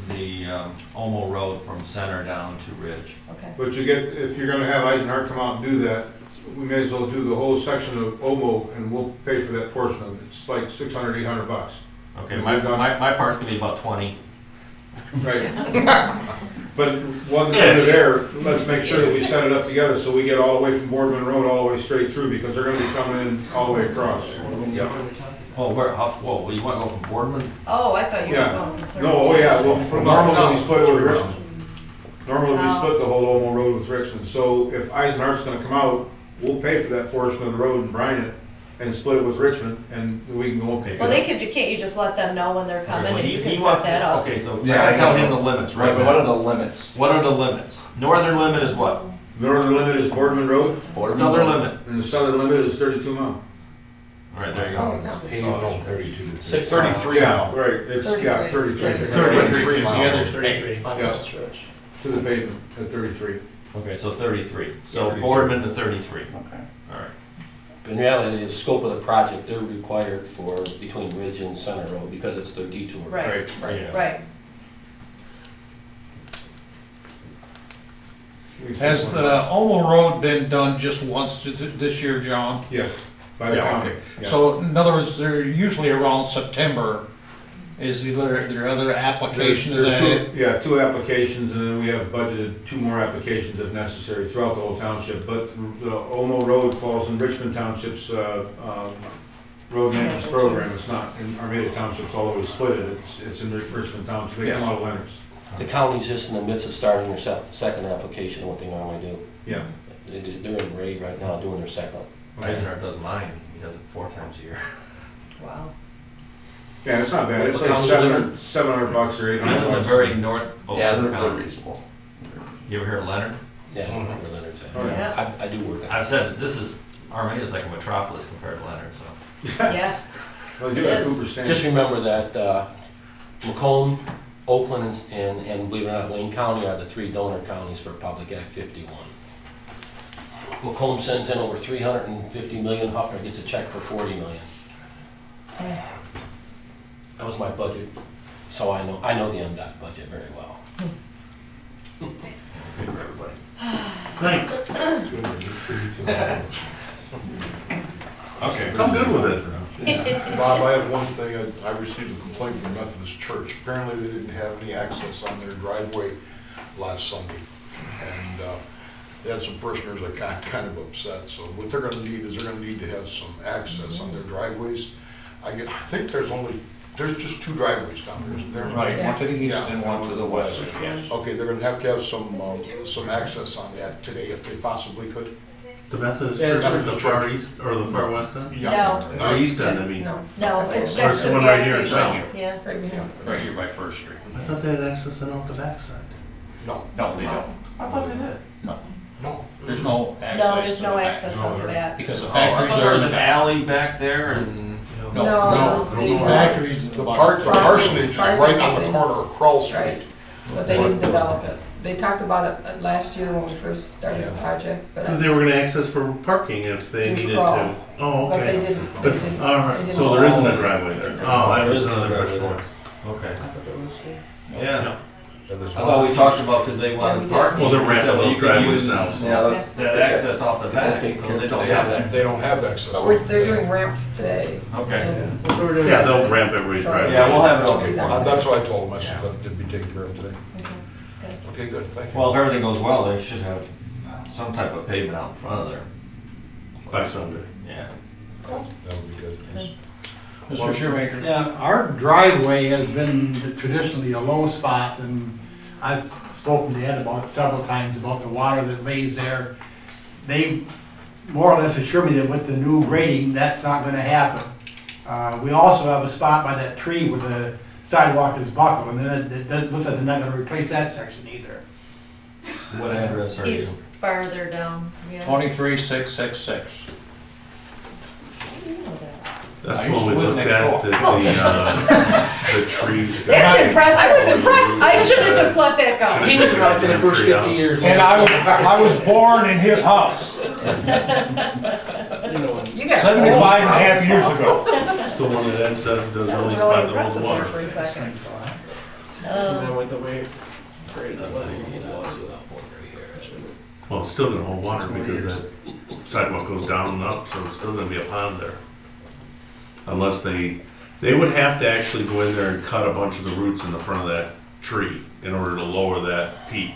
the Omo Road from center down to Ridge. Okay. But you get, if you're gonna have Eisenhart come out and do that, we may as well do the whole section of Omo and we'll pay for that portion of it. It's like $600, $800. Okay, my part's gonna be about 20. Right. But one under there, let's make sure that we set it up together so we get all the way from Boardman Road all the way straight through because they're gonna be coming in all the way across. Oh, whoa, you wanna go from Boardman? Oh, I thought you were Yeah. going to No, oh yeah, well, normally we split with No. Richmond. Normally we split the whole Omo Road with Richmond. So if Eisenhart's gonna come out, we'll pay for that portion of the road and brine it and split it with Richmond and we can go. Okay. Well, can't you just let them know when they're coming Okay, well, and you he can set wants that up? Okay, so Yeah, I I tell know. him the limits, right? What are the limits? What are the limits? Northern limit is what? Northern limit is Boardman Road Southern limit. and the southern limit is 32 miles. All right, there you Oh, go. no. 33 now. Right, it's, yeah, 33. 33 is the other 33. Yeah. To the pavement at 33. Okay, so 33. So Boardman to 33. Okay. All right. In reality, the scope of the project, they're required for between Ridge and Center Road because it's their detour. Right, Yeah. right. Has the Omo Road been done just once this year, John? Yes, by the Yeah, county. okay. Yeah. So in other words, they're usually around September. Is there other application, is There's that two- it? Yeah, 2 applications, and then we have budgeted 2 more applications if necessary throughout the whole township. But the Omo Road falls in Richmond Township's road maintenance program. It's not in Armada Township's all the way split it. It's in Richmond Township. They come Yes. out of Lennox. The county's just in the midst of starting their second application, what they normally do. Yeah. They're in raid right now doing their second. Eisenhower does mine. He does it 4 times a year. Wow. Yeah, it's not bad. It's What like county $700 or In the $800. very north Yeah, Oakland they're County. reasonable. You ever hear of Leonard? Yeah, I remember Leonard's. Oh, yeah. I do work. I've said that this is, Armenia's like a metropolis compared to Leonard, so. Yeah. Well, you do have Cooper Stand. Just remember that Macomb, Oakland, and believe it or not, Wayne County are the 3 donor counties for Public Act 51. Macomb sends in over 350 million, Huffner gets a check for 40 million. That was my budget, so I know the MDOT budget very well. Good for everybody. Okay. I'm good with it. Bob, I have one thing. I received a complaint from Methodist Church. Apparently they didn't have any access on their driveway last Sunday. And they had some parishioners that got kind of upset. So what they're gonna need is they're gonna need to have some access on their driveways. I think there's just 2 driveways down there, isn't there? Right, one to the east Yeah. and one to the west. Okay, they're gonna have some access on that today if they possibly could. The Methodist Yeah, Church is the Methodist far Church. east, or the far west end? No. Or east end, I mean. No. No, it's Or next it's to the the one right gas here in station. town. Yeah. Right here. Right here by First Street. I thought they had access in off the backside. No, they don't. I thought they did. No. There's no access. No, there's to no the back. access on the back. Because the I factories thought are there in was the an back. alley back there and. No, No, the the- factories. The parsonage is right on the corner of Krull Street. Right, but they didn't develop it. They talked about it last year when we first started the project, but They were gonna access for parking if they To needed crawl. to. Oh, But they okay. didn't. But, they didn't- all they right, didn't so there isn't a allow it. driveway there. Oh, I There was isn't a another driveway question. Okay. Yeah. Yeah. I thought we talked about because they Yeah, wanted we did. parking. Well, they're So ramping you those could driveways use now, so. Okay. That access off the back, Take so care they of don't it. have Yeah, access. they don't have access. But they're doing ramps today. Okay. And That's what we're doing. Yeah, they'll ramp everybody's Sorry. driveway. Yeah, we'll have it open for That's what I told them, I said that did be taken care of today. Okay. Okay, good, thank you. Well, if everything goes well, they should have some type of pavement out in front of there. By Sunday. Yeah. That would be good. Mr. Shoemaker. Yeah, our driveway has been traditionally a low spot, and I've spoken to Ed about it several times about the water that lays there. They more or less assure me that with the new grading, that's not gonna happen. We also have a spot by that tree where the sidewalk is buckled, and then it looks like they're not gonna replace that section either. What address are you? He's farther down, yeah. 23666. That's I the used one to we live looked next at, door. the trees. That's impressive. I was impressed. I should have just let that go. He was around for the first 50 years. And I was born in his house You got 75 and a half years ago. It's the one that Ed said does That only was spot really the impressive old there water. for a second. So then with the way great that was. Well, it's still gonna hold water because that sidewalk goes down and up, so it's still gonna be a pond there. Unless they would have to actually go in there and cut a bunch of the roots in the front of that tree in order to lower that peak.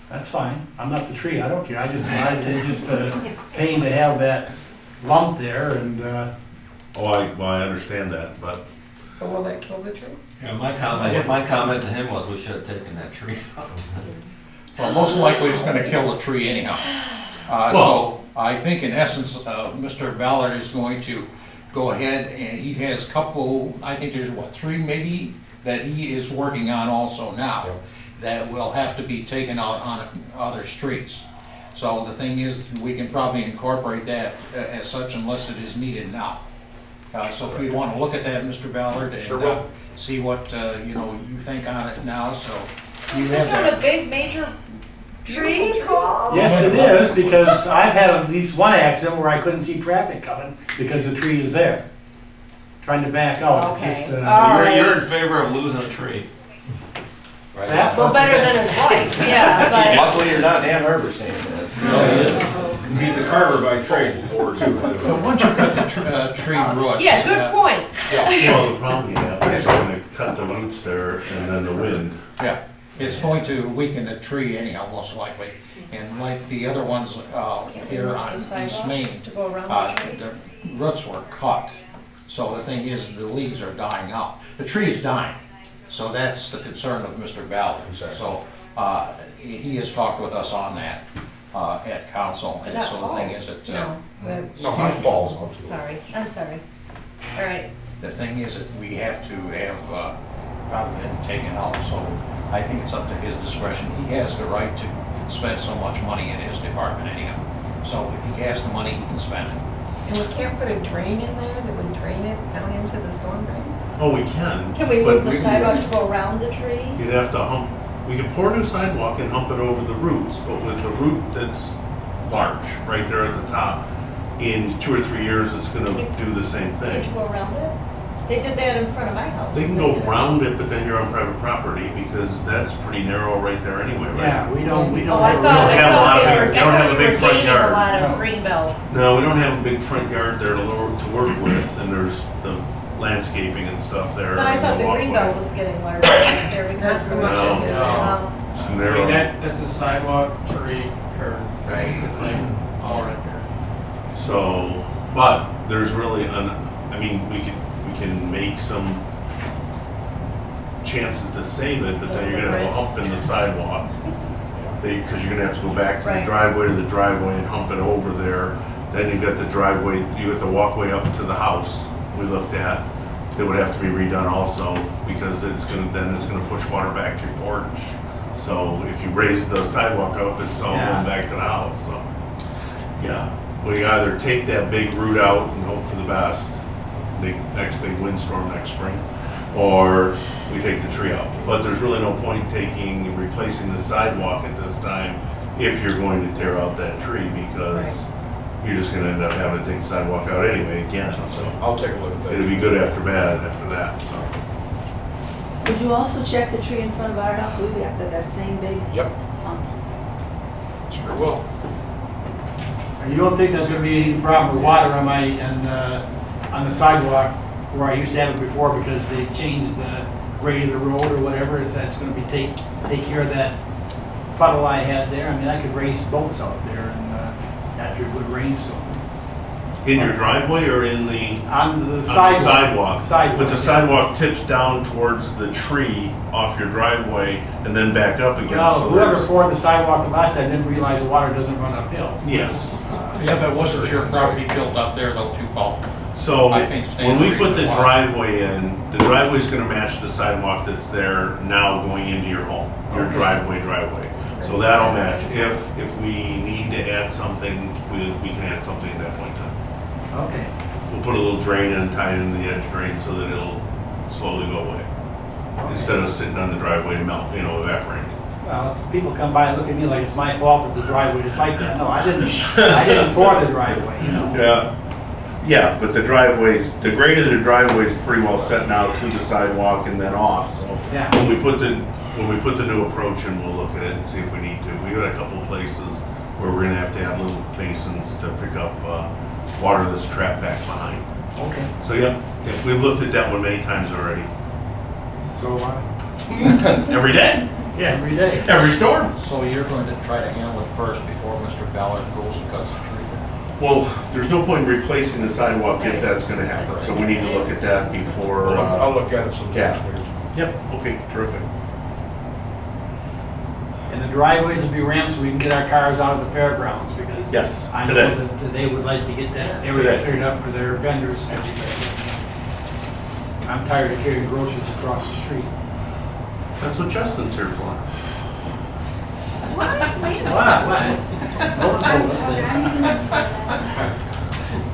That's fine, I'm not the tree, I don't care, it's just a pain to have that lump there, and, I understand that, but But will that kill the tree? Yeah, my comment to him was we should have taken that tree out. Well, most likely it's gonna kill the tree anyhow. So I think in essence, Mr. Ballard is going to go ahead and he has a couple, I think there's what, 3 maybe, that he is working on also now, that will have to be taken out on other streets. So the thing is, we can probably incorporate that as such unless it is needed now. So if you want to look at that, Mr. Ballard, Sure and will. see what, you think on it now, so you Is have that a that. big major tree, Beautiful tree. Paul? yes, it is, because I've had at least one accident where I couldn't see traffic coming because the tree is there. Trying to back out, it's just, Okay. All You're in right. favor of losing a tree. that Well, plus- better than his wife, yeah, but. Luckily, you're not in Ann Arbor saying that. He's a carver by trade, or two. But once you cut the tree roots. Yeah, good point. well, the problem you have is gonna cut the roots there and then the wind. Yeah, it's going to weaken the tree anyhow, most likely. And like the other ones here on East Main, To go around the tree. the roots were cut. So the thing is, the leaves are dying out. The tree is dying, so that's the concern of Mr. Ballard. So he has talked with us on that at council. And But so not the thing Paul's. is that, No, No, his balls out too. Sorry, I'm sorry. All right. the thing is that we have to have, rather than taken out, so I think it's up to his discretion. He has the right to spend so much money in his department anyhow. So if he has the money, he can spend it. And we can't put a drain in there that would drain it down into the storm drain? Oh, we can. Can we but move the sidewalk to go around the tree? You'd have to hump, we could pour a new sidewalk and hump it over the roots, but with the root that's large, right there at the top, in 2 or 3 years, it's gonna do the same Can't thing. you go around it? They did that in front of my house. They can They go did it. around it, but then you're on private property, because that's pretty narrow right there anyway, right? Yeah, we don't Oh, I have. thought have a lot of they were, big- you don't have a big front gaining a yard. lot of No. green belt. No, we don't have a big front yard there to work with, and there's the landscaping and stuff there. But I and thought the green walkway. belt was getting larger back there because Not so much No. of his. No. It's I mean, narrow. that's a sidewalk, tree, curb. Right. It's like all right there. So, but there's really, I mean, we can make some chances to save it, but then you're gonna have a hump in the sidewalk. Because you're gonna have to go back to the Right. driveway to the driveway and hump it over there. Then you've got the driveway, you got the walkway up to the house we looked at. That would have to be redone also, because it's gonna push water back to your porch. So if you raise the sidewalk up, it's all going back to the house, so. Yeah, we either take that big root out and hope for the best, next big windstorm next spring, or we take the tree out. But there's really no point replacing the sidewalk at this time if you're going to tear out that tree, because you're just gonna end up having to take the sidewalk out anyway again, so. I'll take a look at that. It'll be good after bad after that, so. Would you also check the tree in front of our house? We've got that same big Yep, hump. sure will. And you don't think there's gonna be any problem with water on on the sidewalk where I used to have it before because they changed the grade of the road or whatever, is that's gonna be take care of that puddle I had there? I mean, I could raise boats out there and after a good rainstorm. In your driveway or in the? On the On sidewalk. Sidewalk. But the sidewalk tips down towards the tree off your driveway and then back up again. Well, so whoever there's- poured the sidewalk the last time didn't realize the water doesn't run uphill. Yes. Yeah, but wasn't your property built up there though too, Paul? So I think when we put the standard driveway in, the driveway's gonna match the sidewalk that's there now going into your home, your driveway. So that'll match. If we need to add something, we can add something at that point in time. Okay. We'll put a little drain in, tie it into the edge drain so that it'll slowly go away. Instead of sitting on the driveway and evaporating. Well, if people come by and look at me like it's my fault that the driveway is like that. No, I didn't pour the driveway, you know. Yeah. Yeah, but the grade of the driveway is pretty well set now to the sidewalk and then off, so. Yeah. When we put the new approach in, we'll look at it and see if we need to. We got a couple of places where we're gonna have to add little basins to pick up, water that's trapped back behind. Okay. So, yeah, we've looked at that one many times already. So, Every day, yeah, every day. every storm. So you're going to try to handle it first before Mr. Ballard goes and cuts the tree? Well, there's no point in replacing the sidewalk if that's gonna happen, so we need to look at that before. I'll look at it sometime. Yeah. Yep, okay, terrific. And the driveways will be ramped so we can get our cars out of the fairgrounds because Yes, I know today. that they would like to get that area Today. cleared up for their vendors and everything. I'm tired of carrying groceries across the street. That's what Justin's here for. What?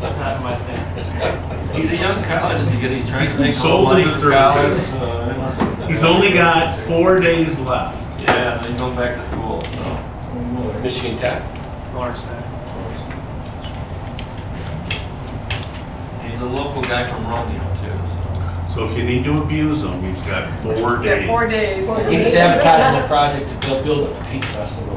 Not my thing. He's a young college student, he's trying to He's make a little sold money in the for college. services. He's only got 4 days left. Yeah, then going back to school, so. Michigan Tech. Lawrenceville. He's a local guy from Romeo too, so. So if you need to abuse him, he's got 4 days. 4 days. He's sabotaging the project to build up the Peach Festival.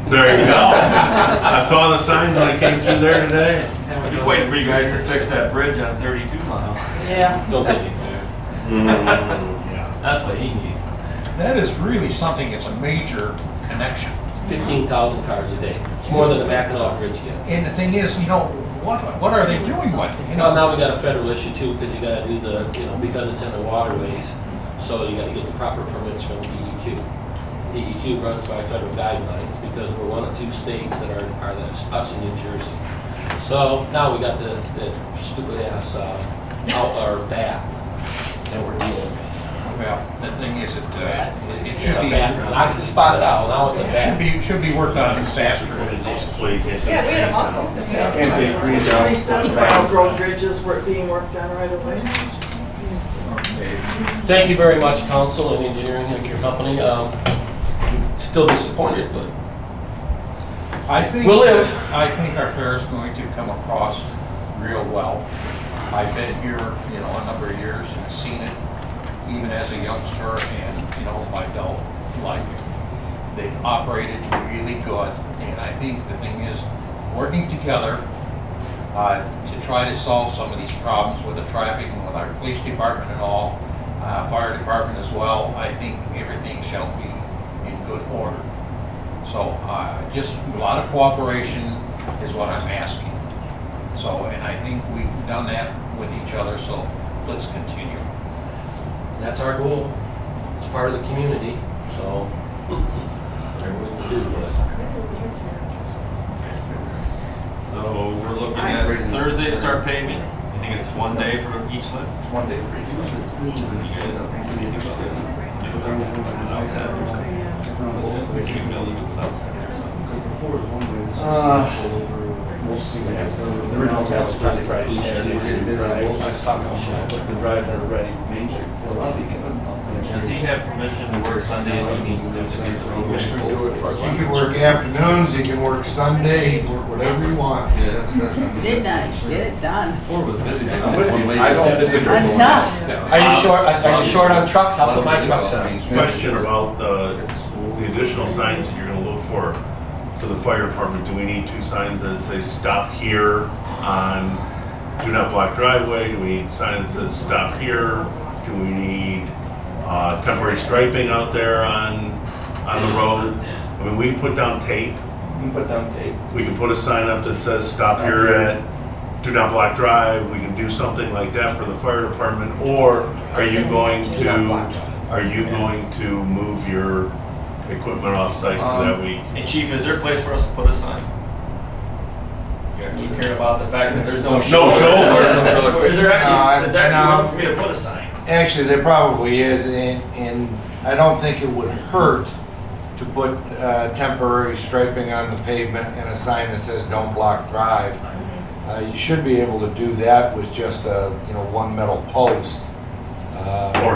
There you go. I saw the signs when I came through there today. He's waiting for you guys to fix that bridge on 32 mile. Yeah. Don't get him there. Yeah. That's what he needs. That is really something, it's a major connection. 15,000 cars a day. It's more than the Mackinac Bridge gets. And the thing is, what are they doing with it? Well, now we got a federal issue too, because you gotta do because it's in the waterways, so you gotta get the proper permits from DEQ. DEQ runs by federal guidelines, because we're one of 2 states that are us in New Jersey. So now we got the stupid ass bat that we're dealing with. Well, the thing is, it It's should a be, bat. I spotted owl, now it's a bat. should be worked on disaster. So you can't. Yeah, we had a muscle. Can't take trees down. 25 road bridges were being worked on right away. Thank you very much, council and engineering of your company. Still disappointed, but I think, We'll live. I think our fair is going to come across real well. I've been here, a number of years and seen it, even as a youngster and, my adult life. They've operated really good, and I think the thing is, working together to try to solve some of these problems with the traffic and with our police department and all, fire department as well, I think everything shall be in good order. So just a lot of cooperation is what I'm asking. So, and I think we've done that with each other, so let's continue. that's our goal. It's part of the community, so whatever we can do. Thursday to start paving? You think it's one day for each lift? One day for each. We'll see. The original guy was Thursday, Friday, Saturday. I was talking about the drive already. Does he have permission to work Sunday if he needs to get the road ready? He can work afternoons, he can work Sunday, he can work whatever he wants. Midnight, get it done. I don't disagree. Enough. Are you short on trucks? I'll put my trucks on. Question about the additional signs that you're gonna look for the fire department. Do we need 2 signs that say stop here on do not block driveway? Do we need a sign that says stop here? Do we need temporary striping out there on the road? I mean, we can put down tape. We can put down tape. We can put a sign up that says stop here at do not block drive. We can do something like that for the fire department. Or are you going to move your equipment off site for that week? Hey Chief, is there a place for us to put a sign? You care about the fact that there's no shoulder? Is there actually, it's actually room for me to put a sign? Actually, there probably is, and I don't think it would hurt to put temporary striping on the pavement and a sign that says don't block drive. You should be able to do that with just one metal post. Or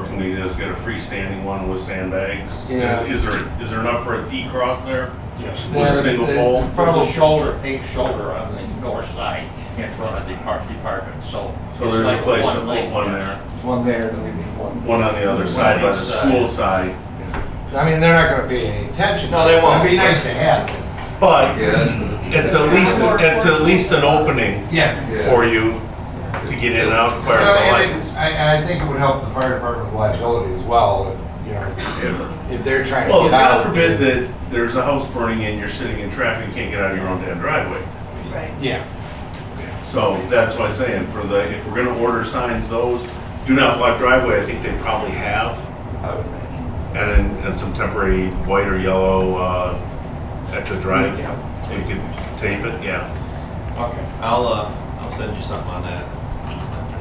can we just get a freestanding one with sandbags? Yeah. Is there enough for a T-cross there? Yes. With a single pole? There's a shoulder, paved shoulder on the north side in front of the department, so. So it's there's like a place to one put lane, one yes. there. There's one there, then we need one. One on the other side by the school side. I mean, they're not gonna pay any attention. No, they won't. It'd be nice to have. But Yeah, it's at least an opening Yeah. for you to get in and out of fire. I think it would help the fire department with liability as well, if they're trying to Well, get out. God forbid that there's a house burning and you're sitting in traffic and can't get out of your own damn driveway. Right. Yeah. So that's why I'm saying, if we're gonna order signs, those do not block driveway, I think they probably have. I would imagine. And some temporary white or yellow, at the drive. Yeah. You could tape it, yeah. Okay. I'll send you something on that.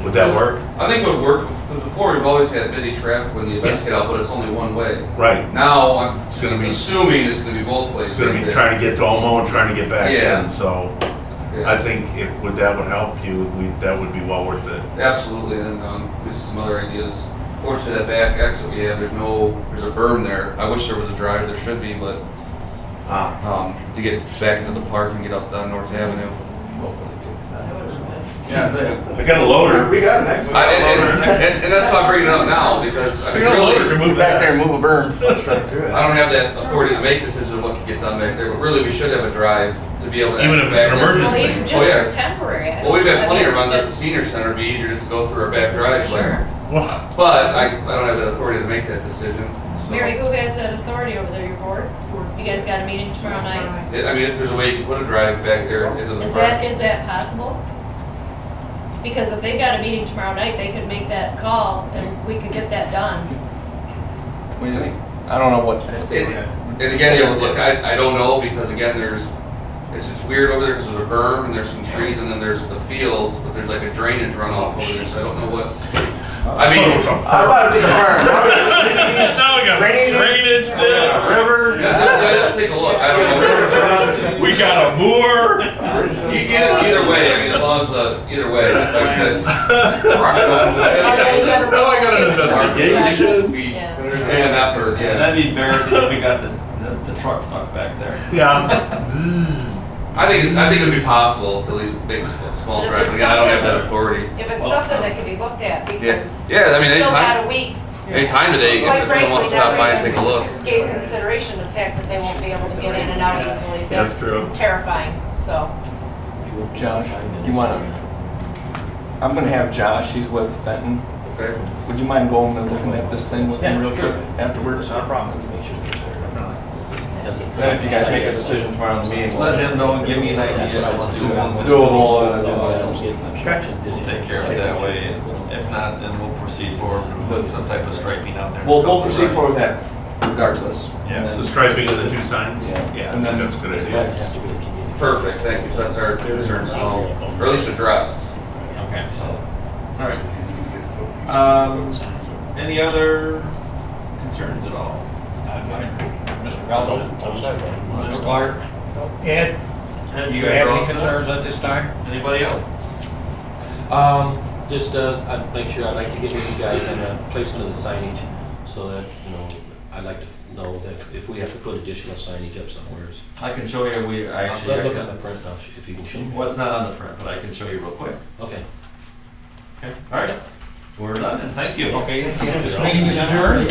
Would that work? I think it would work, because before we've always had busy traffic when the events get out, but it's only one way. Right. Now, I'm It's just gonna be- assuming it's gonna be both ways. It's gonna be trying to get to Omo and trying to get back Yeah. in, so Yeah. I think that would help you, that would be well worth it. Absolutely, and there's some other ideas. Fortunately, that back exit we have, there's a berm there. I wish there was a drive, there should be, but to get back into the park and get up down North Avenue. I got a loader. We got an exit. And that's why I'm bringing it up now, because I mean, I got a loader to really, move back there. and move a berm. That's right through it. I don't have that authority to make decisions on what can get done back there, but really, we should have a drive to be able to. Even if exit it's back an there. emergency. Well, even Oh, yeah. just for temporary. Well, we've had plenty of runs at the that's- senior center, it'd be easier just to go through our back drive. Sure. But I don't have that authority to make that decision. so. Mary, who has that authority over there, your board? You guys got a meeting tomorrow night? I mean, if there's a way you can put a drive back there into the park. Is that possible? Because if they got a meeting tomorrow night, they could make that call and we could get that done. What do you think? I don't know what. And again, you have to look, I don't know, because again, it's just weird over there, because there's a berm and there's some trees and then there's the fields, but there's like a drainage runoff over there, so I don't know what. I mean, I thought it'd be the farm. Now we got drainage ditch. River. yeah, take a look, I don't know. We got a moor. Either way, I mean, as long as either way, like I said. Now I got an investigation. We Yeah. spend an effort, Yeah, yeah. that'd be embarrassing if we got the truck stuck back there. Yeah. I think it'd be possible to at least make small But if drive, it's again, I don't have something- that authority. If it's something that can be looked at, because Yeah, I mean, still anytime. got a week. Anytime today, Quite if someone wants to stop frankly, by that and take a look. Gave consideration the fact that they won't be able to get in and out easily. That's true. Terrifying, so. Josh, you wanna? I'm gonna have Josh, he's with Fenton. Okay. Would you mind going and looking at this thing with him real quick afterwards? Not a problem. Then if you guys make a decision tomorrow in the meeting, Let him know and give me an idea if it's doable. We'll take care of it that way. If not, then we'll proceed forward with some type of striping out there. We'll proceed forward with that regardless. Yeah. And then- The striping of the 2 signs? Yeah. Yeah, I And think then- that's a good idea. Perfect, thank you, so that's our concern, so, or at least addressed. Okay, so, all right. Any other concerns at all? Mr. Belton? Mr. Clark? Ed? And Do you guys have are all any set? concerns at this time? Anybody else? Just, I'd make sure, I'd like to get with you guys on the placement of the signage, so that, you know, I'd like to know that if we have to put additional signage up somewhere. I can show you, I actually. Look on the print now, if you can show me. What's not on the print, but I can show you real quick. Okay. Okay, all right. We're done, and thank you. Okay, this meeting is adjourned.